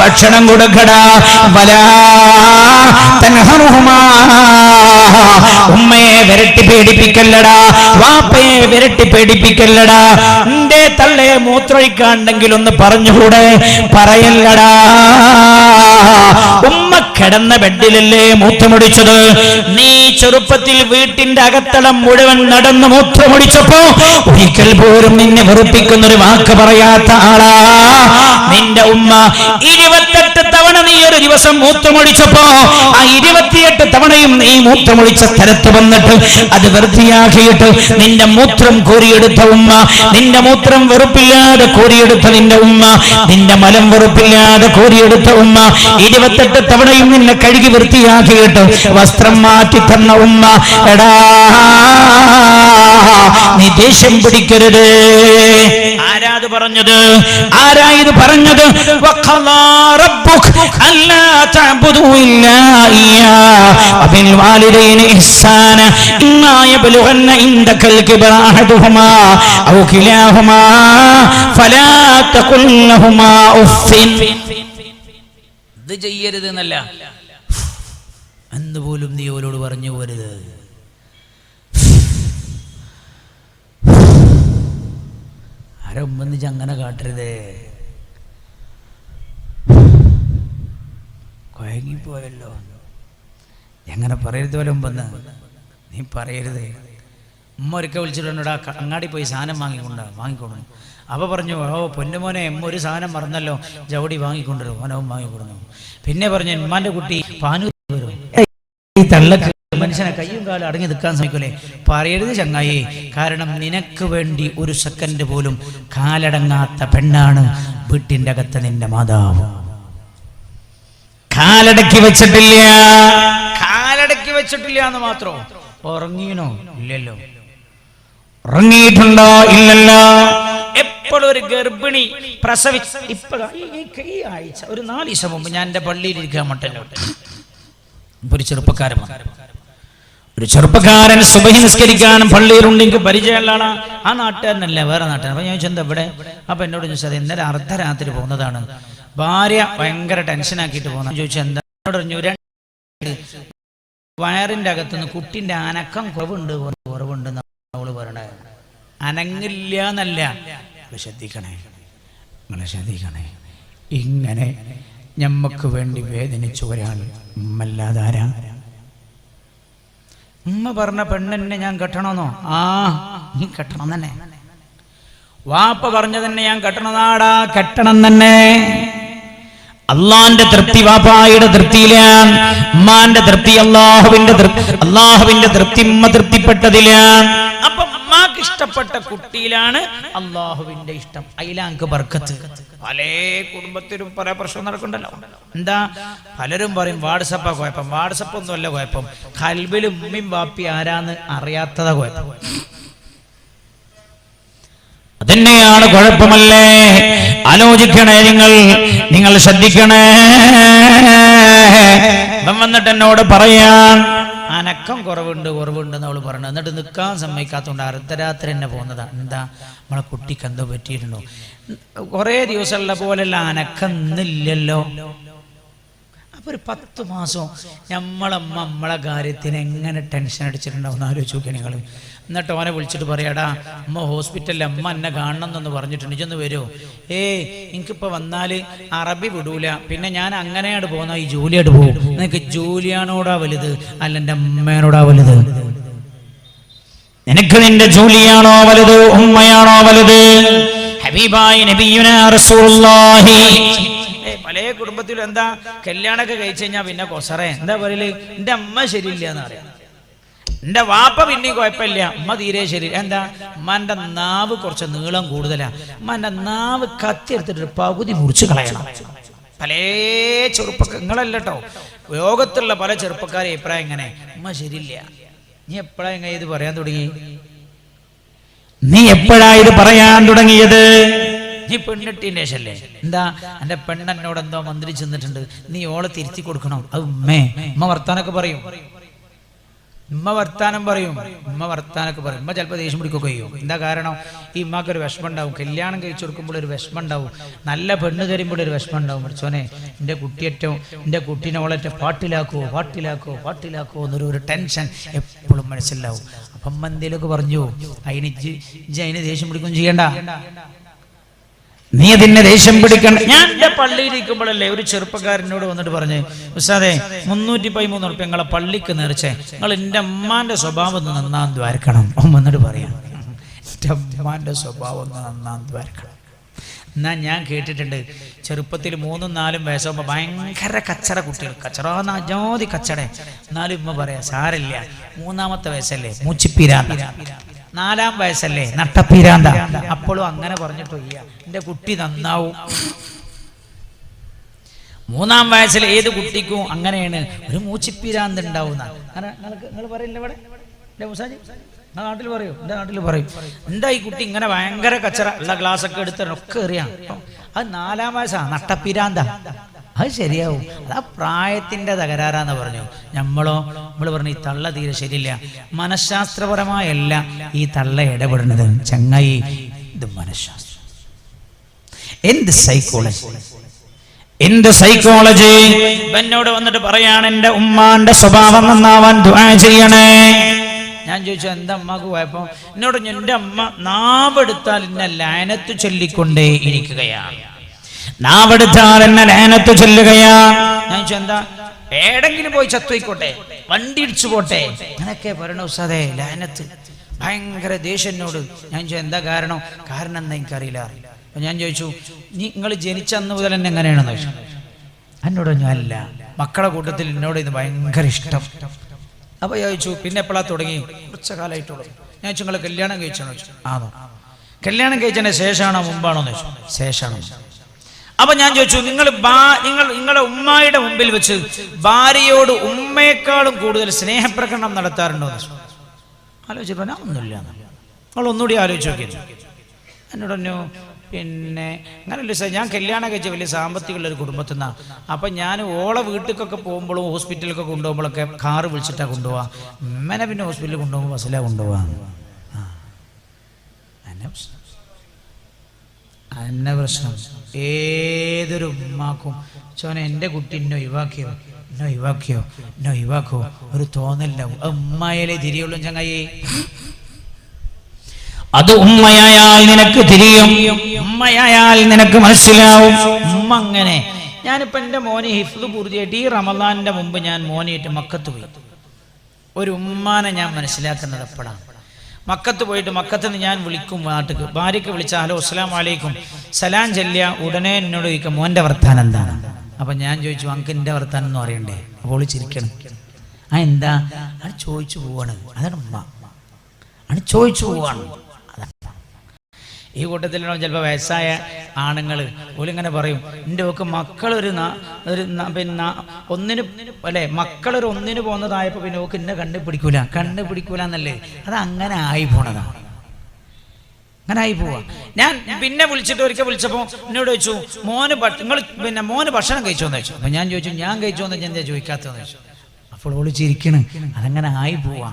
ഭക്ഷണം കൊടുക്കടാ. ഉമ്മയെ വിരട്ടി പേടിപ്പിക്കല്ലടാ, വാപ്പയെ വിരട്ടി പേടിപ്പിക്കല്ലടാ. നിന്റെ തള്ളയെ മൂത്രമൊഴിക്കാണ്ടെങ്കിൽ ഒന്ന് പറഞ്ഞുകൂടെ? പറയല്ലടാ. ഉമ്മ കിടന്ന ബെഡിലല്ലേ മൂത്രമൊടിച്ചത്? നീ ചെറുപ്പത്തിൽ വീട്ടിന്റെ അകത്തളം മുഴുവൻ നടന്ന് മൂത്രമൊടിച്ചപ്പോ ഒരിക്കൽ പോലും നിന്നെ വെറുപ്പിക്കുന്ന ഒരു വാക്ക് പറയാത്ത ആളാ നിന്റെ ഉമ്മ. 28 തവണ നീ ഒരു ദിവസം മൂത്രമൊടിച്ചപ്പോ ആ 28 തവണയും നീ മൂത്രമൊഴിച്ച സ്ഥലത്ത് വന്നിട്ട് അത് വൃത്തിയാക്കിയിട്ട് നിന്റെ മൂത്രം കോരിയെടുത്ത ഉമ്മ, നിന്റെ മൂത്രം വെറുപ്പില്ലാതെ കോരിയെടുത്ത നിന്റെ ഉമ്മ, നിന്റെ മലം വെറുപ്പില്ലാതെ കോരിയെടുത്ത ഉമ്മ, 28 തവണയും നിന്നെ കഴുകി വൃത്തിയാക്കിയിട്ട് വസ്ത്രം മാറ്റി തന്ന ഉമ്മ. എടാ നീ ദേഷ്യം പിടിക്കരുത്. ആരാത് പറഞ്ഞത്? ആരായത് പറഞ്ഞത്? വഖളാ റബ്ബുക അല്ലാ തഅബുദു ഇല്ലാ ഇയ്യാഹു വബിൽ വാലിദൈനി ഇഹ്സാന ഇമ്മാ യബ്ലുഗന്ന ഇൻദകൽ കിബ്റ അഹദുഹുമാ ഔ കിലാഹുമാ ഫലാ തഖുൽ ലഹുമാ ഉഫ്ഫിൻ. ഇത് ചെയ്യരുത് എന്നല്ല, എന്തുപോലും നീ അവരോട് പറഞ്ഞു പോരുത്. ആരൊമ്പന്നിച്ച് അങ്ങനെ കാട്ടരുത്. കൊയങ്ങിപ്പോയല്ലോ, എങ്ങനെ പറയരുത് വരമ്പെന്ന് നീ പറയരുത്. ഉമ്മ ഒരിക്കൽ വിളിച്ചിട്ടുണ്ടോ, അങ്ങാടി പോയി സാധനം വാങ്ങിക്കൊണ്ടു. അപ്പോൾ പറഞ്ഞു, ഓ പൊന്നുമോനെ എമ്മ ഒരു സാധനം മറന്നല്ലോ, ജവടി വാങ്ങിക്കൊണ്ടുവരും. ഓനവും വാങ്ങിക്കൊടുന്നു. പിന്നെ പറഞ്ഞു, ഉമ്മാന്റെ കുട്ടി പാനൂർ വരും. ഈ തള്ളക്ക് മനുഷ്യനെ കയ്യും കാലം അടങ്ങി നിൽക്കാൻ ശ്രമിക്കൂലേ? പറയരുത് ചങ്ങായി. കാരണം നിനക്ക് വേണ്ടി ഒരു സെക്കൻഡ് പോലും കാലടങ്ങാത്ത പെണ്ണാണ് വീട്ടിൻ്റെ അകത്ത് നിന്റെ മാതാവ്. കാലടക്കി വെച്ചിട്ടില്ല എന്ന് മാത്രം. ഉറങ്ങീനോ? ഇല്ലല്ലോ. ഉറങ്ങിയിട്ടുണ്ടോ? ഇല്ലല്ലോ. എപ്പോഴും ഒരു ഗർഭിണി പ്രസവിച്ച് ഈ ആഴ്ച ഒരു 4 ദിവസം മുമ്പ് ഞാൻ എൻ്റെ പള്ളിയിൽ ഇരിക്കാൻ മട്ടല്ലോ, ഒരു ചെറുപ്പക്കാരൻ സുബഹി നിസ്കരിക്കാനും പള്ളിയിലുണ്ടെങ്കിൽ പരിചയമുള്ളതാണ്. ആ നാട്ടുകാരനല്ല, വേറെ നാട്ടുകാരൻ. അപ്പൊ ഞാൻ ചോദിച്ചത് എവിടെ? അപ്പൊ എന്നോട് ചോദിച്ചത് ഇന്നലെ അർദ്ധരാത്രി പോകുന്നതാണ്. ഭാര്യ ഭയങ്കര ടെൻഷനാക്കിയിട്ട് പോകുന്ന. ചോദിച്ചു എന്താ? പറഞ്ഞു, വയറിന്റെ അകത്തുനിന്ന് കുട്ടിന്റെ അനക്കം കുറവുണ്ട് അവള് പറയണേ. അനങ്ങില്ല എന്നല്ല, ശ്രദ്ധിക്കണേ. ഇങ്ങനെ ഞമ്മക്ക് വേണ്ടി വേദനിച്ച ഒരാൾ ഉമ്മല്ലാതാരാ? ഉമ്മ പറഞ്ഞ പെണ്ണെന്നെ ഞാൻ കെട്ടണമെന്നോ? ആ, നീ കെട്ടണം തന്നെ. വാപ്പ പറഞ്ഞ തന്നെ ഞാൻ കെട്ടണതാടാ, കെട്ടണം തന്നെ. അള്ളാന്റെ തൃപ്തി വാപ്പായുടെ തൃപ്തിയിലാണ്, ഉമ്മാന്റെ തൃപ്തി അള്ളാഹുവിന്റെ തൃപ്തി ഉമ്മ തൃപ്തിപ്പെട്ടതിലാണ്. അപ്പൊ ഉമ്മാക്ക് ഇഷ്ടപ്പെട്ട കുട്ടിയിലാണ് അള്ളാഹുവിന്റെ ഇഷ്ടം. അതിലാക്ക് ബർക്കത്ത്. പല കുടുംബത്തിലും പല പ്രശ്നം നടക്കണ്ടല്ലോ. എന്താ? പലരും പറയും വാട്സപ്പാ കുഴപ്പം. വാട്സപ്പ് ഒന്നുമല്ല കുഴപ്പം, ഖൽബിലും ഉമ്മയും വാപ്പി ആരാന്ന് അറിയാത്തതാ കുഴപ്പം. അതന്നെയാണ് കുഴപ്പമല്ലേ? ആലോചിക്കണേ, നിങ്ങൾ ശ്രദ്ധിക്കണേ. വന്നിട്ട് എന്നോട് പറയാൻ അനക്കം കുറവുണ്ട് എന്ന് അവള് പറഞ്ഞു. എന്നിട്ട് നിൽക്കാൻ സമ്മതിക്കാത്തതുകൊണ്ട് അർദ്ധരാത്രി തന്നെ പോകുന്നതാണ്. എന്താ? നമ്മളെ കുട്ടിക്ക് എന്തോ പറ്റിയിട്ടുണ്ടോ? കുറേ ദിവസമുള്ള പോലെയല്ല, അനക്കം ഇന്നില്ലല്ലോ. അപ്പോൾ ഒരു 10 മാസം നമ്മളെ കാര്യത്തിന് എങ്ങനെ ടെൻഷൻ അടിച്ചിട്ടുണ്ടാവും എന്ന് ആലോചിച്ച് നോക്കിയാൽ നിങ്ങൾ. എന്നിട്ട് ഓനെ വിളിച്ചിട്ട് പറയാടാ അമ്മ ഹോസ്പിറ്റലിൽ അമ്മ എന്നെ കാണണം എന്നൊന്ന് പറഞ്ഞിട്ടുണ്ട്, ഇതൊന്ന് വരുമോ? എനിക്കിപ്പോൾ വന്നാൽ അറബി വിടൂല, പിന്നെ ഞാൻ അങ്ങനെയാണ് പോകുന്ന ഈ ജോലിയായിട്ട് പോകും. നിനക്ക് ജോലിയാണോടാ വലുത് അല്ല എൻ്റെ അമ്മേനോടാ വലുത്? നിനക്ക് നിന്റെ ജോലിയാണോ വലുത് ഉമ്മയാണോ വലുത്? ഹബീബായ നബിയുനാ റസൂലുള്ളാഹി. പല കുടുംബത്തിലും എന്താ കല്യാണമൊക്കെ കഴിച്ചു കഴിഞ്ഞാൽ പിന്നെ കൊസറേ എന്താ പറയല്, എൻ്റെ അമ്മ ശരിയില്ല എന്ന് പറയാം, എൻ്റെ വാപ്പ പിന്നെയും കുഴപ്പമില്ല, അമ്മ തീരെ ശരി. എന്താ? അമ്മൻ്റെ നാവ് കുറച്ച് നീളം കൂടുതലാണ്, അമ്മൻ്റെ നാവ് കത്തിയെടുത്തിട്ട് പകുതി മുറിച്ച് കളയണം. പല നിങ്ങളല്ല കേട്ടോ, ലോകത്തുള്ള പല ചെറുപ്പക്കാരെ അഭിപ്രായം ഇങ്ങനെ, അമ്മ ശരിയില്ല. നീ എപ്പോഴാ ഇങ്ങനെ ഇത് പറയാൻ തുടങ്ങി? നീ എപ്പോഴാ ഇത് പറയാൻ തുടങ്ങിയത്? നീ പെണ്ണിട്ടിന്റെ ശേഷല്ലേ? എന്താ എന്റെ പെണ്ണെന്നോട് എന്തോ മന്ത്രി ചെന്നിട്ടുണ്ട്, നീ ഓളെ തിരുത്തി കൊടുക്കണം. അത് ഉമ്മ വർത്താനൊക്കെ പറയും, ഉമ്മ വർത്താനൊക്കെ പറയും. ഉമ്മ ചിലപ്പോൾ ദേഷ്യം പിടിക്കുകയൊക്കെ ചെയ്യും. എന്താ കാരണം? ഈ ഉമ്മക്കൊരു വിഷമം ഉണ്ടാവും, കല്യാണം കഴിച്ചു കൊടുക്കുമ്പോൾ ഒരു വിഷമം ഉണ്ടാവും, നല്ല പെണ്ണ് തരുമ്പോൾ ഒരു വിഷമം ഉണ്ടാവും. പഠിച്ചോനെ എൻ്റെ കുട്ടിയേറ്റവും എൻ്റെ കുട്ടീനെ ഓളേറ്റ പാട്ടിലാക്കോ എന്നൊരു ടെൻഷൻ എപ്പോഴും മനസ്സിലാവും. അപ്പം അമ്മ എന്തേലുമൊക്കെ പറഞ്ഞു, അതിന് ദേഷ്യം പിടിക്കുകയും ചെയ്യണ്ട, നീ അതിനെ ദേഷ്യം പിടിക്കണം. ഞാൻ എൻ്റെ പള്ളിയിൽ ഇരിക്കുമ്പോഴല്ലേ ഒരു ചെറുപ്പക്കാരനോട് വന്നിട്ട് പറഞ്ഞു, ഉസ്താദേ 313 ഉറുപ്പിക നിങ്ങളെ പള്ളിക്ക് നേർച്ചേ, നിങ്ങൾ എൻ്റെ അമ്മാന്റെ സ്വഭാവം ഒന്ന് നന്നാൻ ദ്വാരക്കണം. വന്നിട്ട് പറയാം, എൻ്റെ അമ്മാന്റെ സ്വഭാവം ഒന്ന് നന്നാൻ ദ്വാരക്കണം. എന്നാൽ ഞാൻ കേട്ടിട്ടുണ്ട് ചെറുപ്പത്തിൽ 3-4 വയസ്സാകുമ്പോൾ ഭയങ്കര കച്ചറ കുട്ടികൾ, കച്ചറാജാതി കച്ചട. എന്നാലും ഉമ്മ പറയാ സാരില്ല, 3-ാമത്തെ വയസ്സല്ലേ മൂച്ചിപ്പീരാന്ത, 4-ാം വയസ്സല്ലേ നട്ടപ്പീരാന്ത. അപ്പോഴും അങ്ങനെ പറഞ്ഞിട്ടോ ഇല്ല, എൻ്റെ കുട്ടി നന്നാവും. 3-ാം വയസ്സിൽ ഏത് കുട്ടിക്കും അങ്ങനെയാണ് ഒരു മൂച്ചിപ്പീരാന്ത് ഉണ്ടാവുന്ന. നിങ്ങൾ പറയില്ല ഇവിടെ മുസാജി നാട്ടിൽ പറയൂ, എൻ്റെ നാട്ടിൽ പറയും, എന്താ ഈ കുട്ടി ഇങ്ങനെ ഭയങ്കര കച്ചറ ഉള്ള ഗ്ലാസ്സൊക്കെ എടുത്തൊക്കെ എറിയാം, അത് 4-ാം വയസ്സാ നട്ടപ്പീരാന്ത. അത് ശരിയാവും, അതാ പ്രായത്തിൻ്റെ തകരാറാന്ന് പറഞ്ഞു. നമ്മൾ പറഞ്ഞു ഈ തള്ള തീരെ ശരിയില്ല. മനഃശാസ്ത്രപരമായല്ല ഈ തള്ള ഇടപെടുന്നത് ചങ്ങായി, ഇത് മനഃശാസ്ത്രം. എന്ത് സൈക്കോളജി? എന്നോട് വന്നിട്ട് പറയാണ് എൻ്റെ ഉമ്മാന്റെ സ്വഭാവം നന്നാവാൻ ദുആ ചെയ്യണേ. ഞാൻ ചോദിച്ചു എന്താ അമ്മക്ക് കുഴപ്പം? എന്നോട് എൻ്റെ അമ്മ നാവെടുത്താൽ എന്നെ ലഅനത്ത് ചൊല്ലിക്കൊണ്ടേ ഇരിക്കുകയാണ്, നാവെടുത്താൽ എന്നെ ലഅനത്ത് ചൊല്ലുകയാ. ഞാൻ ചോദിച്ചു എന്താ? ഏടെങ്കിലും പോയി ചത്തുപോയിക്കോട്ടെ, വണ്ടി ഇടിച്ചു പോട്ടെ, അങ്ങനെയൊക്കെ പറയണ ഉസ്താദേ ലഅനത്ത്, ഭയങ്കര ദേഷ്യം എന്നോട്. ഞാൻ ചോദിച്ചു എന്താ കാരണം? കാരണം എന്താ എനിക്കറിയില്ല. അപ്പൊ ഞാൻ ചോദിച്ചു നിങ്ങൾ ജനിച്ച അന്ന് മുതൽ എന്നെ എങ്ങനെയാണെന്ന് ചോദിച്ചു. എന്നോട് ഞാനല്ല, മക്കളെ കൂട്ടത്തിൽ എന്നോട് ഇത് ഭയങ്കര ഇഷ്ടം. അപ്പൊ ചോദിച്ചു പിന്നെ എപ്പോഴാ തുടങ്ങി? കുറച്ച കാലമായിട്ടുള്ളൂ. ഞാൻ ചോദിച്ചു നിങ്ങൾ കല്യാണം കഴിച്ചാണോ ചോദിച്ചു. ആണോ? കല്യാണം കഴിച്ചതിന് ശേഷമാണോ മുമ്പാണോ എന്ന് ചോദിച്ചു. ശേഷമാണ്. അപ്പൊ ഞാൻ ചോദിച്ചു നിങ്ങളെ ഉമ്മായുടെ മുമ്പിൽ വെച്ച് ഭാര്യയോട് ഉമ്മയെക്കാളും കൂടുതൽ സ്നേഹപ്രകടനം നടത്താറുണ്ടോ എന്ന് ചോദിച്ചു. ആലോചിച്ചു പറഞ്ഞാൽ ഒന്നുമില്ല. നിങ്ങൾ ഒന്നുകൂടി ആലോചിച്ച് നോക്കിയത്. എന്നോട് പറഞ്ഞു പിന്നെ അങ്ങനല്ല സാർ, ഞാൻ കല്യാണം കഴിച്ച വലിയ സാമ്പത്തികമുള്ള ഒരു കുടുംബത്തിൽ നിന്നാണ്. അപ്പം ഞാൻ ഓളെ വീട്ടിലേക്കൊക്കെ പോകുമ്പോഴും ഹോസ്പിറ്റലിലൊക്കെ കൊണ്ടുപോകുമ്പോഴൊക്കെ കാറ് വിളിച്ചിട്ടാണ് കൊണ്ടുപോവാ. ഉമ്മനെ പിന്നെ ഹോസ്പിറ്റലിൽ കൊണ്ടുപോകുമ്പോൾ ബസ്സിലാണ് കൊണ്ടുപോകാം. അന്നെ പ്രശ്നം ഏതൊരു ഉമ്മാക്കും ചോനെ എൻ്റെ കുട്ടി എന്നെ ഒഴിവാക്കിയോ ഒരു തോന്നലുണ്ടാവും. ഉമ്മയിലെ തിരിയുള്ളൂ ചങ്ങായി. അത് ഉമ്മയായാൽ നിനക്ക് തിരിയും, ഉമ്മയായാൽ നിനക്ക് മനസ്സിലാവും. ഉമ്മ അങ്ങനെ. ഞാനിപ്പോൾ എൻ്റെ മോനെ ഹിഫ്ദ് പൂർത്തിയായിട്ട് ഈ റമദാനിൻ്റെ മുമ്പ് ഞാൻ മോനായിട്ട് മക്കത്ത് പോയി. ഒരു ഉമ്മാനെ ഞാൻ മനസ്സിലാക്കുന്നത് എപ്പോഴാണ്? മക്കത്ത് പോയിട്ട് മക്കത്ത് നിന്ന് ഞാൻ വിളിക്കും നാട്ടിക്ക്, ഭാര്യയ്ക്ക് വിളിച്ചാൽ ഹലോ അസ്സലാമു അലൈക്കും സലാം ചെല്ലിയ ഉടനെ എന്നോട് ചോദിക്കും മോൻ്റെ വർത്താനം എന്താണ്? അപ്പം ഞാൻ ചോദിച്ചു അങ്ക് എൻ്റെ വർത്താനം എന്ന് പറയണ്ടേ? അപ്പോൾ ചിരിക്കണം. എന്താ? അത് ചോദിച്ചു പോവാണ്. അതാണ് ഉമ്മ, അത് ചോദിച്ചു പോവാണ്. ഈ കൂട്ടത്തിലുള്ള ചിലപ്പോൾ വയസ്സായ ആണുങ്ങൾ ഓലിങ്ങനെ പറയും എൻ്റെ ഒക്കെ മക്കളൊരു പിന്നെ മക്കളൊരു ഒന്നിന് പോകുന്നതായപ്പോൾ പിന്നെ ഓക്ക് എന്നെ കണ്ടുപിടിക്കൂല എന്നല്ലേ? അത് അങ്ങനെ ആയി പോണതാണ്, അങ്ങനെ ആയി പോവാ. ഞാൻ പിന്നെ വിളിച്ചിട്ട് ഒരിക്കൽ വിളിച്ചപ്പോൾ എന്നോട് ചോദിച്ചു മോന് ഭക്ഷണം കഴിച്ചോന്ന് ചോദിച്ചു. അപ്പം ഞാൻ ചോദിച്ചു ഞാൻ കഴിച്ചോന്ന് ഞാൻ എന്താ ചോദിക്കാത്തതെന്ന് ചോദിച്ചു. അപ്പോൾ ഓള് ചിരിക്കണ്. അതങ്ങനെ ആയി പോവാ.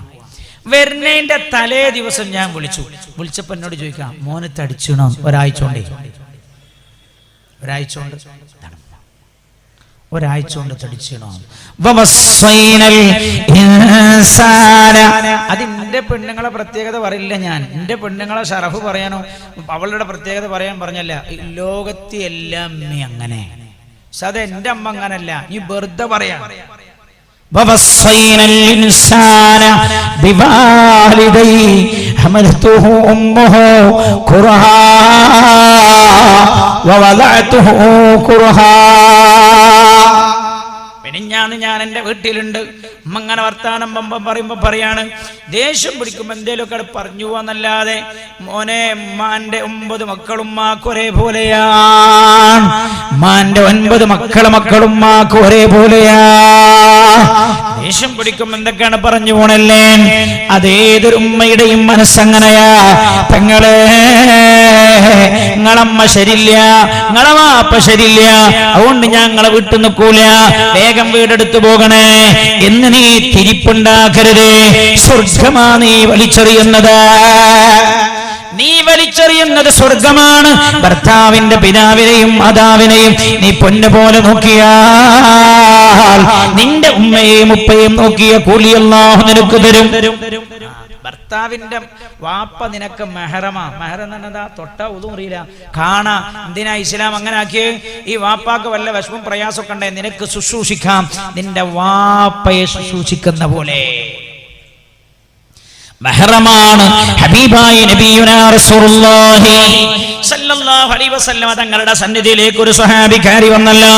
വരുന്നതിന്റെ തലേ ദിവസം ഞാൻ വിളിച്ചപ്പോൾ എന്നോട് ചോദിക്കാം മോന് തടിച്ചണോ? ഒരാഴ്ച കൊണ്ട് ഒരാഴ്ച കൊണ്ട് തടിച്ചിടോ. അതിന്റെ പെണ്ണുങ്ങളെ പ്രത്യേകത പറയില്ല ഞാൻ. എന്റെ പെണ്ണുങ്ങളെ ഷറഫ് പറയാനോ അവളുടെ പ്രത്യേകത പറയാൻ പറഞ്ഞല്ല. ലോകത്തെ എല്ലാം അമ്മ അങ്ങനെ, പക്ഷെ അത് എന്റെ അമ്മ അങ്ങനല്ല. ഈ വെറുതെ പറയാ. ووصينا الإنسان بوالديه حملته أمه كرها ووضعته كرها. ഞാൻ എൻ്റെ വീട്ടിലുണ്ട്. അമ്മ അങ്ങനെ വർത്താനം പറയുമ്പോ പറയാണ്, ദേഷ്യം പിടിക്കുമ്പോ എന്തേലൊക്കെ പറഞ്ഞു പോവാന്നല്ലാതെ മോനെ ഉമ്മാന്റെ 9 മക്കളും ഉമ്മാക്ക് ഒരേപോലെയാണ്. ഉമ്മാന്റെ 9 മക്കളും ഉമ്മാക്ക് ഒരേപോലെയാ. ദേഷ്യം പിടിക്കുമ്പോ എന്തൊക്കെയാണ് പറഞ്ഞു പോണല്ലേ. അതേതൊരു ഉമ്മയുടെയും മനസ്സങ്ങനെയാ. പെങ്ങളെ നിങ്ങളമ്മ ശരില്ല, നിങ്ങളെ വാപ്പ ശരില്ല, അതുകൊണ്ട് ഞാൻ നിങ്ങളെ വിട്ടു നിൽക്കൂല, വേഗം വീടെടുത്തു പോകണേ എന്ന് നീ തിരിപ്പുണ്ടാക്കരുത്. സ്വർഗമാ നീ വലിച്ചെറിയുന്നത്. നീ വലിച്ചെറിയുന്നത് സ്വർഗമാണ്. ഭർത്താവിന്റെ പിതാവിനെയും മാതാവിനെയും നീ പൊന്നുപോലെ നോക്കിയാൽ നിന്റെ ഉമ്മയെയും ഉപ്പയും നോക്കിയ കൂലി അല്ലാഹു നിനക്ക് തരും. ഭർത്താവിന്റെ വാപ്പ നിനക്ക് മെഹറമാ. മെഹറം എന്നതാ തൊട്ട ഉദൂറിയില്ല കാണാ. എന്തിനാ ഇസ്ലാം അങ്ങനെ ആക്കിയേ? ഈ വാപ്പാക്ക് വല്ല വിഷമം പ്രയാസമൊക്കെ ഉണ്ടേ നിനക്ക് ശുശ്രൂഷിക്കാം, നിന്റെ വാപ്പയെ ശുശ്രൂഷിക്കുന്ന പോലെ. മെഹറമാണ് ഹബീബായ നബിയുനാ റസൂലുള്ളാഹി സല്ലല്ലാഹു അലൈഹി വസല്ലം തങ്ങളുടെ സന്നിധിയിലേക്ക് ഒരു സ്വഹാബി കയറി വന്നല്ലോ.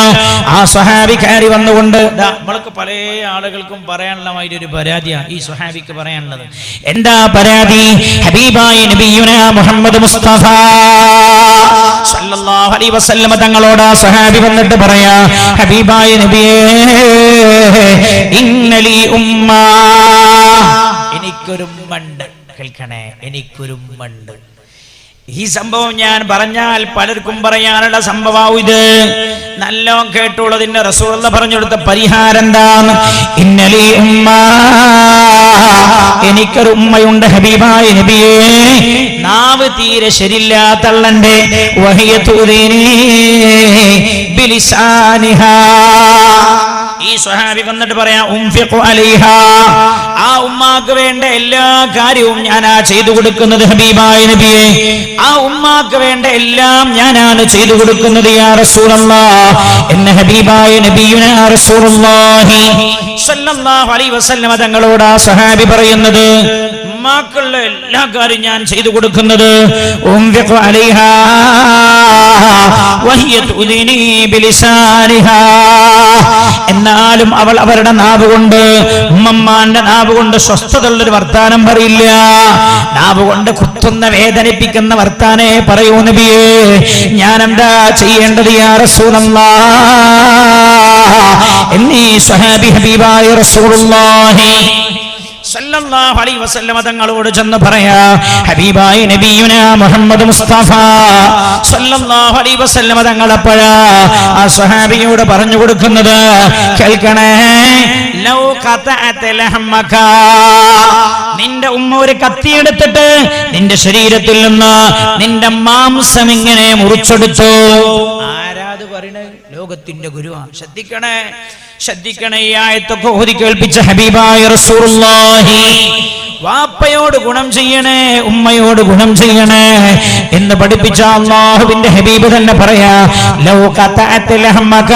ആ സ്വഹാബി കയറി വന്നുകൊണ്ട് നമ്മൾക്ക് പല ആളുകൾക്കും പറയാനുള്ള ഒരു പരാതിയാണ് ഈ സ്വഹാബിക്ക് പറയാനുള്ളത്. എന്താ പരാതി? ഹബീബായ നബിയുനാ മുഹമ്മദ് മുസ്തഫ സല്ലല്ലാഹു അലൈഹി വസല്ലം തങ്ങളോട് ആ സ്വഹാബി വന്നിട്ട് പറയാ, ഹബീബായ നബിയേ ഇന്നലി ഉമ്മ, എനിക്കൊരുമ്മണ്ട്. കേൾക്കണേ, എനിക്കൊരുമ്മണ്ട്. ഈ സംഭവം ഞാൻ പറഞ്ഞാൽ പലർക്കും പറയാനുള്ള സംഭവം ഇത്. നല്ലോ കേട്ടുള്ളതിന്റെ റസൂലുള്ള പറഞ്ഞു കൊടുത്ത പരിഹാരം എന്താണ്? ഇന്നലി ഉമ്മ, എനിക്കൊരു ഉമ്മയുണ്ട് ഹബീബായ നബിയേ. നാവ് തീരെ ശരിയില്ലാത്തള്ളന്റെ വഹിയ തൂദീനി ബിലിസാനിഹാ. ഈ സ്വഹാബി വന്നിട്ട് പറയാ, ഉംഫിഖു അലൈഹാ, ആ ഉമ്മാക്ക് വേണ്ട എല്ലാ കാര്യവും ഞാനാ ചെയ്തു കൊടുക്കുന്നത് ഹബീബായ നബിയെ. ആ ഉമ്മാക്ക് വേണ്ട എല്ലാം ഞാനാണ് ചെയ്തു കൊടുക്കുന്നത് യാ റസൂലല്ലാഹ് എന്ന് ഹബീബായ നബിയുനാ റസൂലുള്ളാഹി സ്വല്ലല്ലാഹു അലൈഹി വസല്ലം തങ്ങളോട് ആ സ്വഹാബി പറയുന്നത്, ഉമ്മാക്കുള്ള എല്ലാ കാര്യം ഞാൻ ചെയ്തു കൊടുക്കുന്നത്. ഉംഫിഖു അലൈഹാ വഹിയ തുദിനി ബിലിസാനിഹാ. എന്നാലും അവൾ അവരുടെ നാവ് കൊണ്ട്, ഉമ്മമ്മാന്റെ നാവ് കൊണ്ട് സ്വസ്ഥതയുള്ളൊരു വർത്താനം പറയില്ല. നാവ് കൊണ്ട് കുത്തുന്ന വേദനിപ്പിക്കുന്ന വർത്താനേ പറയൂ നബിയേ. ഞാൻ എന്താ ചെയ്യേണ്ടത് യാ റസൂലല്ലാഹ് എന്നീ സ്വഹാബി ഹബീബായ റസൂലുള്ളാഹി സല്ലല്ലാഹു അലൈഹി വസല്ലം തങ്ങളോട് ചെന്ന് പറയാ, ഹബീബായ നബിയുനാ മുഹമ്മദ് മുസ്തഫ സല്ലല്ലാഹു അലൈഹി വസല്ലം തങ്ങളപ്പോഴാ ആ സ്വഹാബിയോട് പറഞ്ഞു കൊടുക്കുന്നത്, കേൾക്കണേ, ലൗ ഖതഅത ലഹമക, നിന്റെ ഉമ്മ ഒരു കത്തിയെടുത്തിട്ട് നിന്റെ ശരീരത്തിൽ നിന്ന് നിന്റെ മാംസം ഇങ്ങനെ മുറിച്ചെടുത്തു. ആരാത് പറയണേ? ലോകത്തിന്റെ ഗുരുവാണ്. ശ്രദ്ധിക്കണേ, ശ്രദ്ധിക്കണേ. ഈ ആയത്തൊക്കെ ഓതി കേൾപ്പിച്ച ഹബീബായ റസൂലുള്ളാഹി വാപ്പയോട് ഗുണം ചെയ്യണേ, ഉമ്മയോട് ഗുണം ചെയ്യണേ എന്ന് പഠിപ്പിച്ച അല്ലാഹുവിന്റെ ഹബീബ് തന്നെ പറയാ, ലൗ ഖതഅത ലഹമക,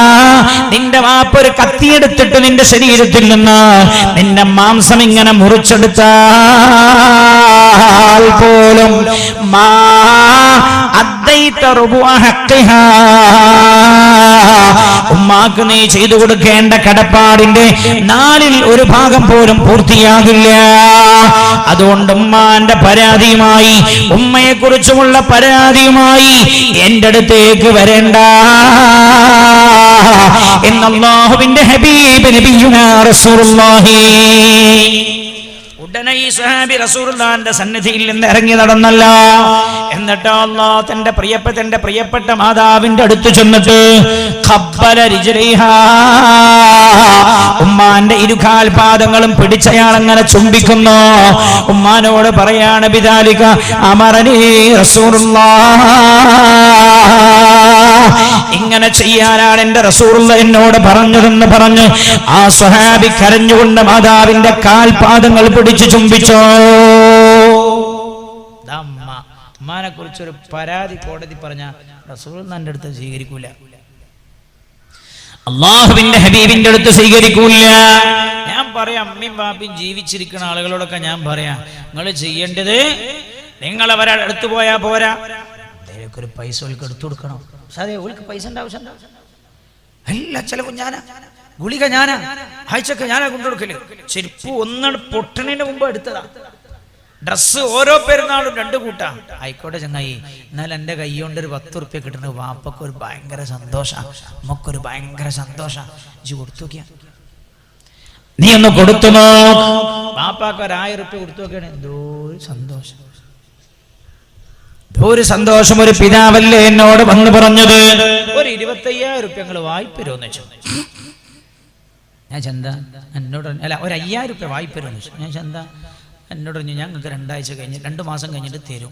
നിന്റെ വാപ്പ ഒരു കത്തിയെടുത്തിട്ട് നിന്റെ ശരീരത്തിൽ നിന്ന് നിന്റെ മാംസം ഇങ്ങനെ മുറിച്ചെടുത്താൽ പോലും മാ അദ്ദൈത റുബുഅ ഹഖ്ഖിഹാ, ഉമ്മാക്ക് നീ ചെയ്തു കൊടുക്കേണ്ട കടപ്പാടിന്റെ 1/4 ഭാഗം പോലും പൂർത്തിയാകില്ല. അതുകൊണ്ട് ഉമ്മാന്റെ പരാതിയുമായി, ഉമ്മയെ കുറിച്ചുമുള്ള പരാതിയുമായി എന്റെ അടുത്തേക്ക് വരേണ്ട എന്ന് അല്ലാഹുവിന്റെ ഹബീബ് നബിയുനാ റസൂലുള്ളാഹി. ഉടനെ ഈ സ്വഹാബി റസൂലുള്ളാഹിന്റെ സന്നിധിയിൽ നിന്ന് ഇറങ്ങി നടന്നല്ല. എന്നിട്ട് അല്ലാഹ് തന്റെ പ്രിയപ്പെട്ട മാതാവിന്റെ അടുത്ത് ചെന്നിട്ട് ഖബ്ബല റിജ്ലിഹാ, ഉമ്മാന്റെ ഇരുകാൽ പാദങ്ങളും പിടിച്ചയാൾ അങ്ങനെ ചുംബിക്കുന്നു. ഉമ്മാനോട് പറയാണ് ബിദാലിക അമറനി റസൂലുള്ളാഹ്, ഇങ്ങനെ ചെയ്യാനാണ് എന്റെ റസൂലുള്ള എന്നോട് പറഞ്ഞതെന്ന് പറഞ്ഞ് ആ സ്വഹാബി കരഞ്ഞുകൊണ്ട് മാതാവിന്റെ കാൽപാദങ്ങൾ പിടിച്ചു ചുംബിച്ചോ. ഉമ്മാനെ കുറിച്ചൊരു പരാതി കോടതി പറഞ്ഞ റസൂലുള്ള എന്റെ അടുത്ത് സ്വീകരിക്കൂല, അള്ളാഹുവിന്റെ ഹബീബിന്റെ അടുത്ത് സ്വീകരിക്കൂല. ഞാൻ പറയാം, അമ്മയും ബാപ്പയും ജീവിച്ചിരിക്കുന്ന ആളുകളോടൊക്കെ ഞാൻ പറയാം, നിങ്ങൾ ചെയ്യേണ്ടത്, നിങ്ങൾ അവരുടെ അടുത്ത് പോയാ പോരാ, ഒരു പൈസ ഓൾക്ക് എടുത്തു കൊടുക്കണം. സാറേ ഓൾക്ക് പൈസന്റെ ആവശ്യം എല്ലാ ചെലവും ഞാനാ, ഗുളിക ഞാനാ, ആഴ്ചക്ക് ഞാനാ കൊണ്ടുകൊടുക്കല്. ചെരുപ്പ് ഒന്നാണ് പൊട്ടണിന് മുമ്പ് എടുത്തതാ, ഡ്രസ്സ് ഓരോ പെരുന്നാളും 2 കൂട്ടാ. ആയിക്കോട്ടെ ചങ്ങായി, എന്നാൽ എൻ്റെ കൈ കൊണ്ട് ഒരു 10 ഉറുപ്പ്യ കിട്ടുന്നത് വാപ്പക്കൊരു ഭയങ്കര സന്തോഷം, നമുക്കൊരു ഭയങ്കര സന്തോഷം. ഇജ്ജ് കൊടുത്തു നോക്കിയാ, നീ ഒന്ന് കൊടുത്തു നോക്ക്. വാപ്പാക്ക് ഒരു 1000 ഉറുപ്പ്യ കൊടുത്തു നോക്കിയാണ് എന്തോ ഒരു സന്തോഷം, ഒരു സന്തോഷം. ഒരു പിതാവല്ലേ എന്നോട് വന്ന് പറഞ്ഞത്, ഒരു 25,000 ഉറുപ്പ്യ ഞങ്ങൾ വായ്പ തരുമെന്ന് വെച്ചു. ഞാൻ ചന്ത എന്നോട് അല്ല, ഒരു 5,000 ഉറുപ്പ്യ വായ്പ തരുമെന്ന് വെച്ചു. ഞാൻ ചന്ത എന്നോട് പറഞ്ഞു, ഞങ്ങൾക്ക് 2 ആഴ്ച കഴിഞ്ഞ് 2 മാസം കഴിഞ്ഞിട്ട് തരും.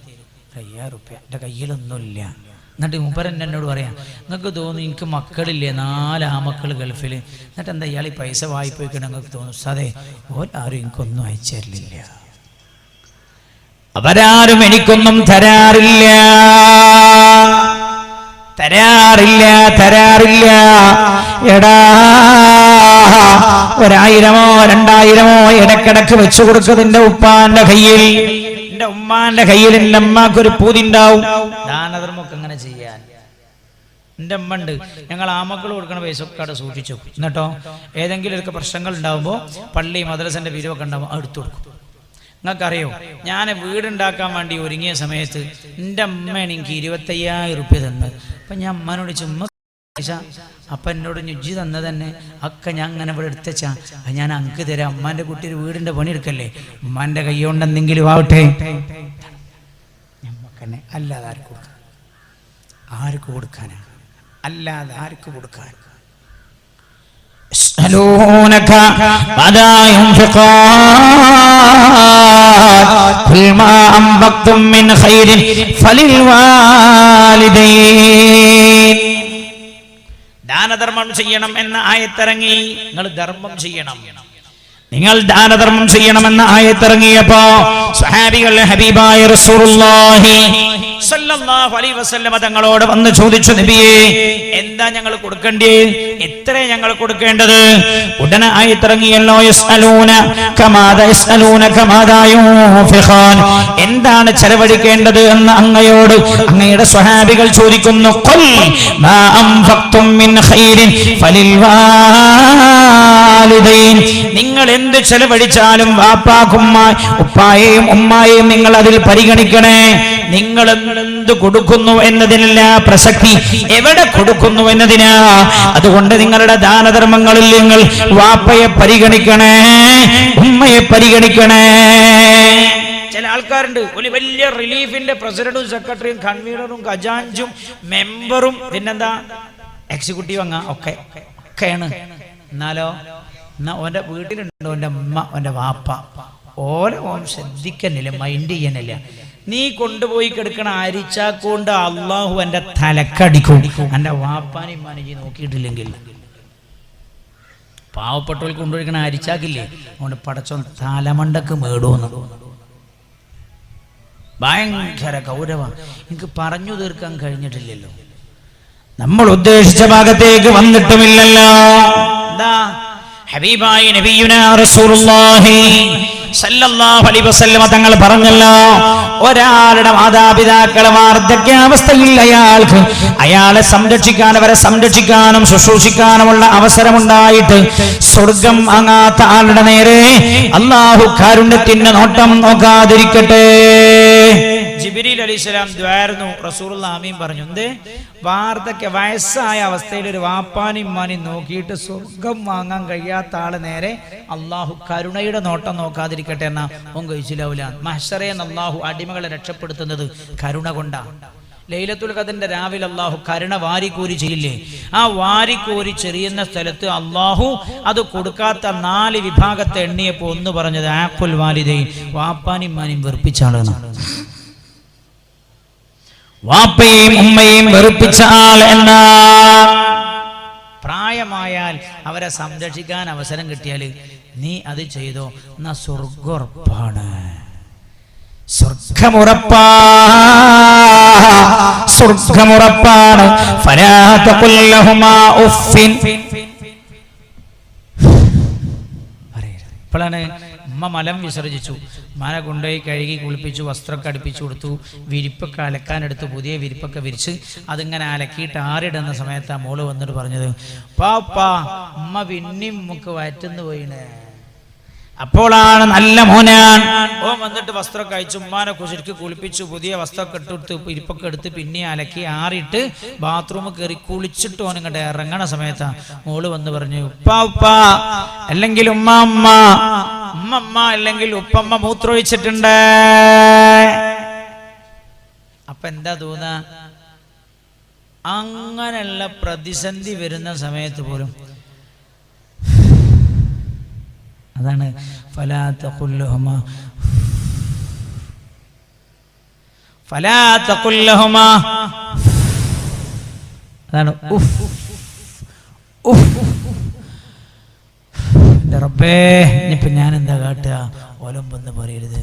5,000 ഉറുപ്പ്യ എൻ്റെ കയ്യിലൊന്നുമില്ല. എന്നിട്ട് മൂപ്പരൻ എന്നോട് പറയാം, നിങ്ങൾക്ക് തോന്നുന്നു എനിക്ക് മക്കളില്ലേ, 4 ആമക്കൾ ഗൾഫിൽ, എന്നിട്ട് എന്താ ഇയാൾ ഈ പൈസ വായ്പ വയ്ക്കണം നിങ്ങൾക്ക് തോന്നുന്നു. അതെ, ആരും എനിക്കൊന്നും അയച്ചു തരില്ല, അവരാരും എനിക്കൊന്നും തരാറില്ല. എടാ, 1000-ഓ 2000-ഓ ഇടക്കിടക്ക് വെച്ചു കൊടുക്കുന്നതിന്റെ ഉപ്പാന്റെ കയ്യിൽ, എന്റെ ഉമ്മാന്റെ കയ്യിൽ എന്റെ അമ്മക്കൊരു പൂതിണ്ടാവും ദാനധർമ്മൊക്കെ അങ്ങനെ ചെയ്യാൻ. എൻ്റെ അമ്മ ഉണ്ട്, ഞങ്ങൾ ആമക്കൾ കൊടുക്കണ പൈസ ഒക്കെ അവിടെ സൂക്ഷിച്ചു. എന്നിട്ടോ ഏതെങ്കിലുമൊക്കെ പ്രശ്നങ്ങൾ ഉണ്ടാകുമ്പോൾ പള്ളി മദ്രസന്റെ പിരിവൊക്കെ ഉണ്ടാകുമ്പോൾ എടുത്തു കൊടുക്കും. നിങ്ങൾക്കറിയോ, ഞാൻ വീടുണ്ടാക്കാൻ വേണ്ടി ഒരുങ്ങിയ സമയത്ത് എൻ്റെ അമ്മയാണ് എനിക്ക് 25,000 ഉറുപ്പ്യ തന്നത്. അപ്പം ഞാൻ അമ്മനോട് ചുമ്മാ പൈസ, അപ്പം എന്നോട് ഞുജ്ജി തന്നത് തന്നെ ഒക്കെ ഞാൻ അങ്ങനെ ഇവിടെ എടുത്തച്ചാ, ഞാൻ അങ്ക് തരാം, അമ്മാൻ്റെ കുട്ടി ഒരു വീടിൻ്റെ പണിയെടുക്കല്ലേ, ഉമ്മാൻ്റെ കൈ കൊണ്ട് എന്തെങ്കിലും ആവട്ടെ. ഞമ്മക്കന്നെ അല്ലാതെ ആർക്ക് കൊടുക്കാനാ, അല്ലാതെ ആർക്ക് കൊടുക്കാൻ. يسألونك ماذا ينفقون قل ما أنفقتم من خير فللوالدين. ദാനധർമ്മം ചെയ്യണം എന്ന ആയത്തിറങ്ങി, നിങ്ങൾ ധർമ്മം ചെയ്യണം, നിങ്ങൾ ദാനധർമ്മം ചെയ്യണമെന്ന ആയത്തിറങ്ങിയപ്പോ സ്വഹാബികൾ ഹബീബായ റസൂലുള്ളാഹി സല്ലല്ലാഹു അലൈഹി വസല്ലം തങ്ങളോട് വന്ന് ചോദിച്ചു, നബിയേ എന്താ ഞങ്ങൾ കൊടുക്കേണ്ടേ, എത്ര ഞങ്ങൾ കൊടുക്കേണ്ടത്? ഉടനെ ആയത്തിറങ്ങിയല്ലോ, യസ്അലൂന കമാദാ യസ്അലൂന കമാദാ യുൻഫിഖൂൻ, എന്താണ് ചെലവഴിക്കേണ്ടത് എന്ന് അങ്ങയോട് അങ്ങയുടെ സ്വഹാബികൾ ചോദിക്കുന്നു. ഖുൽ മാ അൻഫഖ്തും മിൻ ഖൈരിൻ ഫലിൽ വാലിദൈൻ, നിങ്ങൾ എന്ത് ചെലവഴിച്ചാലും ഉപ്പായെയും ഉമ്മായെയും നിങ്ങൾ അതിൽ പരിഗണിക്കണേ. നിങ്ങൾ എന്ത് കൊടുക്കുന്നു എന്നതിനല്ല പ്രസക്തി, എവിടെ കൊടുക്കുന്നു എന്നതിനാ. അതുകൊണ്ട് നിങ്ങളുടെ ദാനധർമ്മങ്ങളിൽ നിങ്ങൾ വാപ്പയെ പരിഗണിക്കണേ, ഉമ്മയെ പരിഗണിക്കണേ. ചില ആൾക്കാരുണ്ട്, ഒരു വലിയ റിലീഫിന്റെ പ്രസിഡന്റും സെക്രട്ടറിയും കൺവീനറും ഖജാൻജും മെമ്പറും പിന്നെന്താ എക്സിക്യൂട്ടീവ് ഒക്കെയാണ്. എന്നാലോ ഓൻ്റെ വീട്ടിലുണ്ടോ ഓൻ്റെ അമ്മ ഓൻ്റെ വാപ്പ, ഓൻ ശ്രദ്ധിക്കുന്നില്ല, മൈൻഡ് ചെയ്യാനില്ല. നീ കൊണ്ടുപോയി കിടക്കണ അരിച്ചാക്കൊണ്ട് അള്ളാഹു എൻ്റെ തലക്കടിക്കും. എൻ്റെ വാപ്പാനെയും മാനേജി നോക്കിയിട്ടില്ലെങ്കിൽ പാവപ്പെട്ടവർക്ക് കൊണ്ടുപോയിക്കണ അരിച്ചാക്കില്ലേ, അതുകൊണ്ട് പടച്ചോ തലമണ്ടക്ക് മേടൂന്ന്. ഭയങ്കര ഗൗരവ, എനിക്ക് പറഞ്ഞു തീർക്കാൻ കഴിഞ്ഞിട്ടില്ലല്ലോ, നമ്മൾ ഉദ്ദേശിച്ച ഭാഗത്തേക്ക് വന്നിട്ടുമില്ലല്ലോ. എന്താ ഹബീബായ നബിയുനാ റസൂലുള്ളാഹി സല്ലല്ലാഹു അലൈഹി വസല്ലം തങ്ങൾ പറഞ്ഞല്ലോ, ഒരാളുടെ മാതാപിതാക്കളെ വാർദ്ധക്യാവസ്ഥയിൽ അയാളെ സംരക്ഷിക്കാൻ, അവരെ സംരക്ഷിക്കാനും ശുശ്രൂഷിക്കാനുമുള്ള അവസരമുണ്ടായിട്ട് സ്വർഗം അങ്ങാത്ത ആളുടെ നേരെ അല്ലാഹു കാരുണ്യത്തിന്റെ നോട്ടം നോക്കാതിരിക്കട്ടെ. ജിബ്രീൽ അലൈഹിസ്സലാം ദ്വാരുന്നു, റസൂലുള്ളാഹി ആമീൻ പറഞ്ഞു. എന്തേ? വാർദ്ധക്യ വയസ്സായ അവസ്ഥയിൽ ഒരു വാപ്പാനും ഉമ്മാനും നോക്കിയിട്ട് സ്വർഗം വാങ്ങാൻ കഴിയാത്ത ആള് നേരെ അള്ളാഹു കരുണയുടെ നോട്ടം നോക്കാതിരിക്കട്ടെ എന്നാ ഓൻ കഴിച്ചില്ലാവൂല. മഹ്ശറേന്ന് അള്ളാഹു അടിമകളെ രക്ഷപ്പെടുത്തുന്നത് കരുണ കൊണ്ടാണ്. ലൈലത്തുൽ ഖദറിന്റെ രാവിലെ അള്ളാഹു കരുണ വാരിക്കോരി ചെയ്യില്ലേ? ആ വാരിക്കോരി ചെറിയുന്ന സ്ഥലത്ത് അള്ളാഹു അത് കൊടുക്കാത്ത 4 വിഭാഗത്തെ എണ്ണിയപ്പോ ഒന്ന് പറഞ്ഞത് ആഖുൽ വാലിദൈൻ, വാപ്പാനും ഉമ്മാനും വെറുപ്പിച്ച ആളാണ്. വാപ്പയും ഉമ്മയും വെറുപ്പിച്ച ആൾ എന്ന പ്രായമായാൽ അവരെ സംരക്ഷിക്കാൻ അവസരം കിട്ടിയാൽ നീ അത് ചെയ്തോ, എന്നാ സ്വർഗുറപ്പാണ്. സ്വർഗമുറപ്പാണ്. ഫലാ തഖുൽ ലഹുമാ ഉഫ്ഫിൻ. ഇപ്പോഴാണ് ഉമ്മ മലം വിസർജിച്ചു, മല കൊണ്ടുപോയി കഴുകി കുളിപ്പിച്ചു, വസ്ത്രമൊക്കെ അടുപ്പിച്ചു കൊടുത്തു, വിരിപ്പൊക്കെ അലക്കാനെടുത്ത് പുതിയ വിരിപ്പൊക്കെ വിരിച്ച് അതിങ്ങനെ അലക്കിയിട്ട് ആറിടുന്ന സമയത്ത് ആ മോള് വന്നിട്ട് പറഞ്ഞത്, പാപ്പാ ഉമ്മ പിന്നെയും നമുക്ക് വയറ്റുന്നു പോയിണ്. അപ്പോഴാണ് നല്ല മോനാൻ ഓ വന്നിട്ട് വസ്ത്രമൊക്കെ അയച്ചു ഉമ്മാനെ ശരിക്ക് കുളിപ്പിച്ചു, പുതിയ വസ്ത്രമൊക്കെ ഇട്ടെടുത്ത് ഇരിപ്പൊക്കെ എടുത്ത് പിന്നെ അലക്കി ആറിയിട്ട് ബാത്റൂമിൽ കയറി കുളിച്ചിട്ട് ഓൻ ഇങ്ങോട്ട് ഇറങ്ങണ സമയത്താ മോള് വന്ന് പറഞ്ഞു, ഉപ്പ ഉപ്പ അല്ലെങ്കിൽ ഉമ്മ ഉമ്മ, ഉമ്മ ഉമ്മ അല്ലെങ്കിൽ ഉപ്പമ്മ മൂത്രമൊഴിച്ചിട്ടുണ്ട്. അപ്പൊ എന്താ തോന്നാ? അങ്ങനെയുള്ള പ്രതിസന്ധി വരുന്ന സമയത്ത് പോലും അതാണ് ഫലാ തഖുൽ ലഹുമാ അതാണ് ഉഫ് ഉഫ്. എൻ്റെ റബ്ബേ ഇനിയിപ്പോൾ ഞാൻ എന്താ കാട്ടുക? ഒലമ്പെന്ന് പറയരുത്.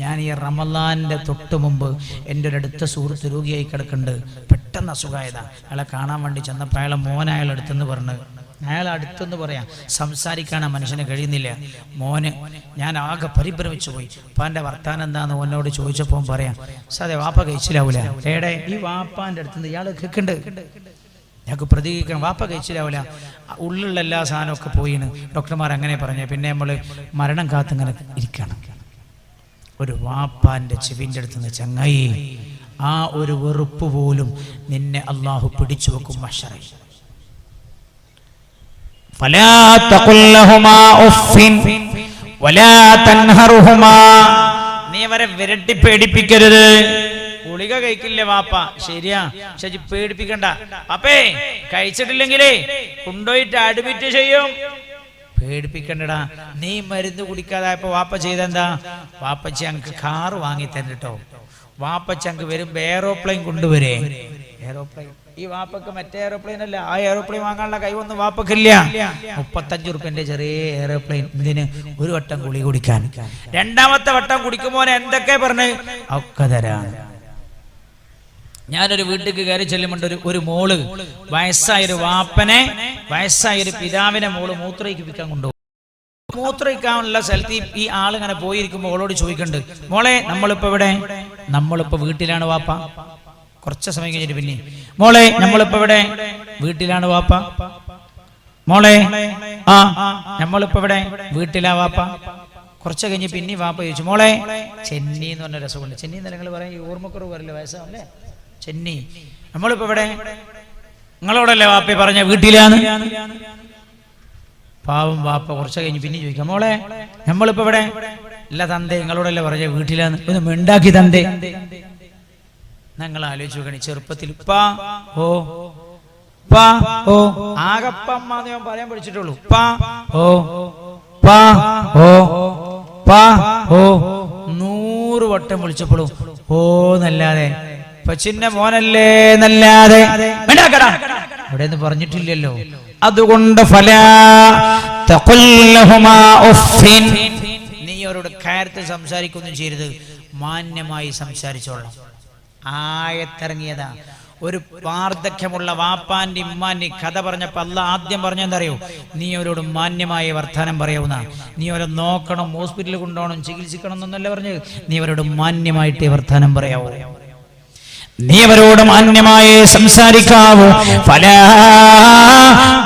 ഞാൻ ഈ റമളാനിൻ്റെ തൊട്ട് മുമ്പ് എൻ്റെ ഒരു അടുത്ത സുഹൃത്ത് രോഗിയായി കിടക്കുന്നുണ്ട്. പെട്ടെന്ന് അസുഖമായതാ. അയാളെ കാണാൻ വേണ്ടി ചെന്നപ്പോൾ അയാളെ മോനെ അയാൾ അടുത്തെന്ന് പറഞ്ഞു. അയാൾ അടുത്തെന്ന് പറയാം, സംസാരിക്കാൻ ആ മനുഷ്യന് കഴിയുന്നില്ല. മോന് ഞാൻ ആകെ പരിഭ്രമിച്ചു പോയി. അപ്പാൻ്റെ വർത്താനം എന്താന്ന് ഓനോട് ചോദിച്ചപ്പോൾ പറയാം, സാറേ വാപ്പ കഴിച്ചിലാവൂല. ഏടെ ഈ വാപ്പാൻ്റെ അടുത്തുനിന്ന് ഇയാൾ കേൾക്കുന്നുണ്ട്, ഞങ്ങൾക്ക് പ്രതികരിക്കണം. വാപ്പ കഴിച്ചിലാവൂല, ഉള്ളിലുള്ള എല്ലാ സാധനമൊക്കെ പോയിന്ന് ഡോക്ടർമാർ അങ്ങനെ പറഞ്ഞു. പിന്നെ നമ്മൾ മരണം കാത്തിങ്ങനെ ഇരിക്കണം. ഒരു വാപ്പാൻ്റെ ചെവിൻ്റെ അടുത്തുനിന്ന് ചങ്ങായി ആ ഒരു വെറുപ്പ് പോലും നിന്നെ അള്ളാഹു പിടിച്ചു വെക്കും മഹ്ശറിൽ. ഫലാ തഖുൽ ലഹുമാ ഉഫ്ഫിൻ വലാ തൻഹറുഹുമാ. നീ അവരെ വിരട്ടി പേടിപ്പിക്കരുത്. ഗുളിക കഴിക്കില്ല വാപ്പ, ശരിയാ, പക്ഷെ പേടിപ്പിക്കണ്ട. അപ്പേ കഴിച്ചിട്ടില്ലെങ്കിലേ കൊണ്ടുപോയിട്ട് അഡ്മിറ്റ് ചെയ്യും. പേടിപ്പിക്കണ്ടടാ. നീ മരുന്ന് കുടിക്കാതായപ്പോ വാപ്പ ചെയ്തെന്താ? വാപ്പച്ചി ഞങ്ങൾക്ക് കാറ് വാങ്ങി തന്നിട്ടോ. വാപ്പച്ചി ഞങ്ങൾക്ക് വരുമ്പോ എയറോപ്ലെയിൻ കൊണ്ടുവരേ. എയറോപ്ലെയിൻ ഈ വാപ്പക്ക് മറ്റേ എയറോപ്ലെയിൻ അല്ല, ആ എയറോപ്ലെയിൻ വാങ്ങാനുള്ള കൈവൊന്നും വാപ്പക്കില്ല. 35 റുപ്യന്റെ ചെറിയ എയറോപ്ലെയിൻ. ഇതിന് ഒരു വട്ടം ഗുളിക കുടിക്കാൻ. രണ്ടാമത്തെ വട്ടം കുടിക്കുമ്പോൾ എന്തൊക്കെ പറഞ്ഞ് ഒക്കെ തരാം. ഞാനൊരു വീട്ടിലേക്ക് കയറി ചെല്ലുമ്പോൾ ഒരു മോള് വയസ്സായൊരു വാപ്പനെ, വയസ്സായൊരു പിതാവിനെ മോള് മൂത്രയിപ്പിക്കാൻ കൊണ്ടുപോകും. മൂത്രയിക്കാനുള്ള സ്ഥലത്ത് ഈ ആളിങ്ങനെ പോയിരിക്കുമ്പോൾ ഓളോട് ചോദിക്കുന്നുണ്ട്, മോളെ നമ്മളിപ്പോ എവിടെ? നമ്മളിപ്പോ വീട്ടിലാണ് വാപ്പ. കുറച്ച് സമയം കഴിഞ്ഞിട്ട് പിന്നെ, മോളെ നമ്മളിപ്പോ എവിടെ? വീട്ടിലാണ് വാപ്പ. മോളെ ആ നമ്മളിപ്പോ എവിടെ? വീട്ടിലാ വാപ്പ. കുറച്ച് കഴിഞ്ഞ് പിന്നെ വാപ്പ ചോദിച്ചു, മോളെ ചെന്നി എന്ന് പറഞ്ഞ രസമുണ്ട്. ചെന്നി എന്ന് നിങ്ങൾ പറയാം, ഈ ഓർമ്മക്കുറവ് പറയില്ല, വയസ്സാവല്ലേ? ചെന്നി. നമ്മളിപ്പോ എവിടെ? നിങ്ങളോടല്ലേ വാപ്പ പറഞ്ഞ വീട്ടിലാണ്. പാവം വാപ്പ കുറച്ച് കഴിഞ്ഞ് പിന്നെ ചോദിക്കാം, മോളെ നമ്മളിപ്പോ എവിടെ? അല്ല തന്തേ, നിങ്ങളോടല്ലേ പറഞ്ഞ വീട്ടിലാണ്. ഒന്ന് മിണ്ടാക്കി തന്തേ. ഞങ്ങൾ ആലോചിച്ചു നോക്കണി, ചെറുപ്പത്തിൽ പാ ഓ പാ ഓ ആകപ്പമ്മന്ന് ഞാൻ പറയാൻ പഠിച്ചിട്ടുള്ളൂ. പാ ഓ പാ ഓ പാ ഓ 100 വട്ടം വിളിച്ചപ്പോഴും ഓ നല്ലാതെ പച്ചിന്റെ മോനല്ലേ നല്ലാതെ അവിടെ നിന്ന് പറഞ്ഞിട്ടില്ലല്ലോ. അതുകൊണ്ട് ഫലാ തഖുൽ ലഹുമാ ഉഫ്ഫിൻ. നീ അവരോട് കയർത്ത് സംസാരിക്കൊന്നും ചെയ്യരുത്, മാന്യമായി സംസാരിച്ചോളാം. ആയത്തിറങ്ങിയതാ. ഒരു വാർദ്ധക്യമുള്ള വാപ്പാന്റെ ഇമ്മാന്റെ കഥ പറഞ്ഞപ്പോ അല്ലാഹ് ആദ്യം പറഞ്ഞെന്തറിയോ? നീ അവരോട് മാന്യമായ വർത്താനം പറയാവുന്ന, നീ അവരെ നോക്കണം, ഹോസ്പിറ്റലിൽ കൊണ്ടുപോകണം, ചികിത്സിക്കണം എന്നല്ല പറഞ്ഞത്. നീ അവരോട് മാന്യമായിട്ട് വർത്താനം പറയാവൂ. നീ അവരോട് മാന്യമായി സംസാരിക്കാവൂ. ഫലാ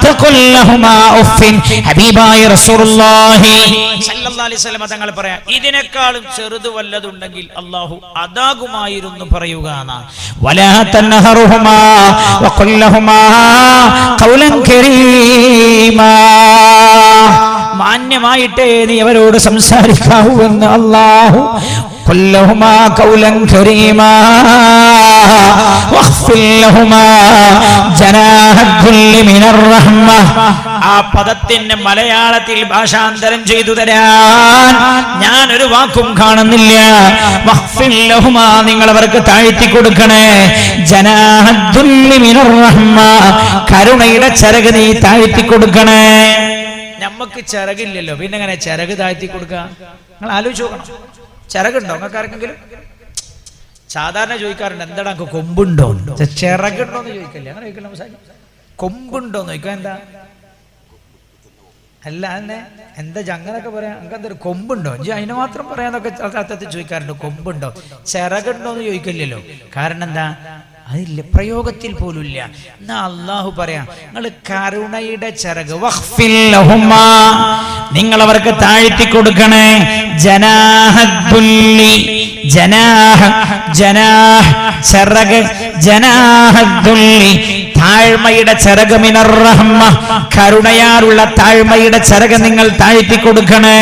തഖുൽ ലഹുമാ ഉഫ്ഫിൻ. ഹബീബായ റസൂലുള്ളാഹി സ്വല്ലല്ലാഹു അലൈഹി വസല്ലം തങ്ങൾ പറയാ, ഇതിനേക്കാളും ചെറുത് വല്ലതുണ്ടെങ്കിൽ അല്ലാഹു അതാകുമായിരുന്നു പറയുക എന്നാണ്. വലാ തൻഹറുഹുമാ വഖുൽ ലഹുമാ ഖൗലൻ കരീമാ. മാന്യമായിട്ടേ നീ അവരോട് സംസാരിക്കാവൂ എന്ന് അല്ലാഹു. ഖുൽ ലഹുമാ ഖൗലൻ കരീമാ വഖ്ഫിൽ ലഹുമാ ജനാഹദ്ദുല്ലി മിനർ റഹ്മ. ആ പദത്തിന്റെ മലയാളത്തിൽ ഭാഷാന്തരം ചെയ്തു തരാൻ ഞാൻ ഒരു വാക്കും കാണുന്നില്ല. വഖ്ഫിൽ ലഹുമാ, നിങ്ങൾ അവർക്ക് താഴ്ത്തി കൊടുക്കണേ. ജനാഹദ്ദുല്ലി മിനർ റഹ്മ, കരുണയുടെ ചിറക് നീ താഴ്ത്തി കൊടുക്കണേ. നമുക്ക് ചിറകില്ലല്ലോ, പിന്നെ എങ്ങനെ ചിറക് താഴ്ത്തി കൊടുക്കുക? നിങ്ങൾ ആലോചിച്ച് നോക്കണം. ചിറകുണ്ടോ നിങ്ങൾക്ക് ആർക്കെങ്കിലും? സാധാരണ ചോദിക്കാറുണ്ട്, എന്താ നമുക്ക് കൊമ്പുണ്ടോ? ചിറകുണ്ടോ എന്ന് ചോദിക്കല്ലേ, അങ്ങനെ ചോദിക്കല്ലോ. കൊമ്പുണ്ടോ എന്ന് ചോദിക്കാം. എന്താ അല്ല തന്നെ എന്താ അങ്ങനൊക്കെ പറയാം? നമുക്ക് എന്തൊരു കൊമ്പുണ്ടോ? അതിന് മാത്രം പറയാന്നൊക്കെ അർത്ഥത്തിൽ ചോദിക്കാറുണ്ട്. കൊമ്പുണ്ടോ ചിറകുണ്ടോ എന്ന് ചോദിക്കില്ലല്ലോ. കാരണം എന്താ? അതില്ല, പ്രയോഗത്തിൽ പോലും ഇല്ല. എന്നാ അള്ളാഹു പറയാം, നിങ്ങൾ കരുണയുടെ ചിറക് വഖ്ഫിൽ ലഹുമാ, നിങ്ങൾ അവർക്ക് താഴ്ത്തി കൊടുക്കണേ. ജനാഹദ്ദുല്ലി, ജനാഹ് ജനാഹ് ചിറക്, ജനാഹദ്ദുല്ലി താഴ്മയുടെ ചിറക്, മിനർ റഹ്മ കരുണയാലുള്ള താഴ്മയുടെ ചിറക് നിങ്ങൾ താഴ്ത്തി കൊടുക്കണേ.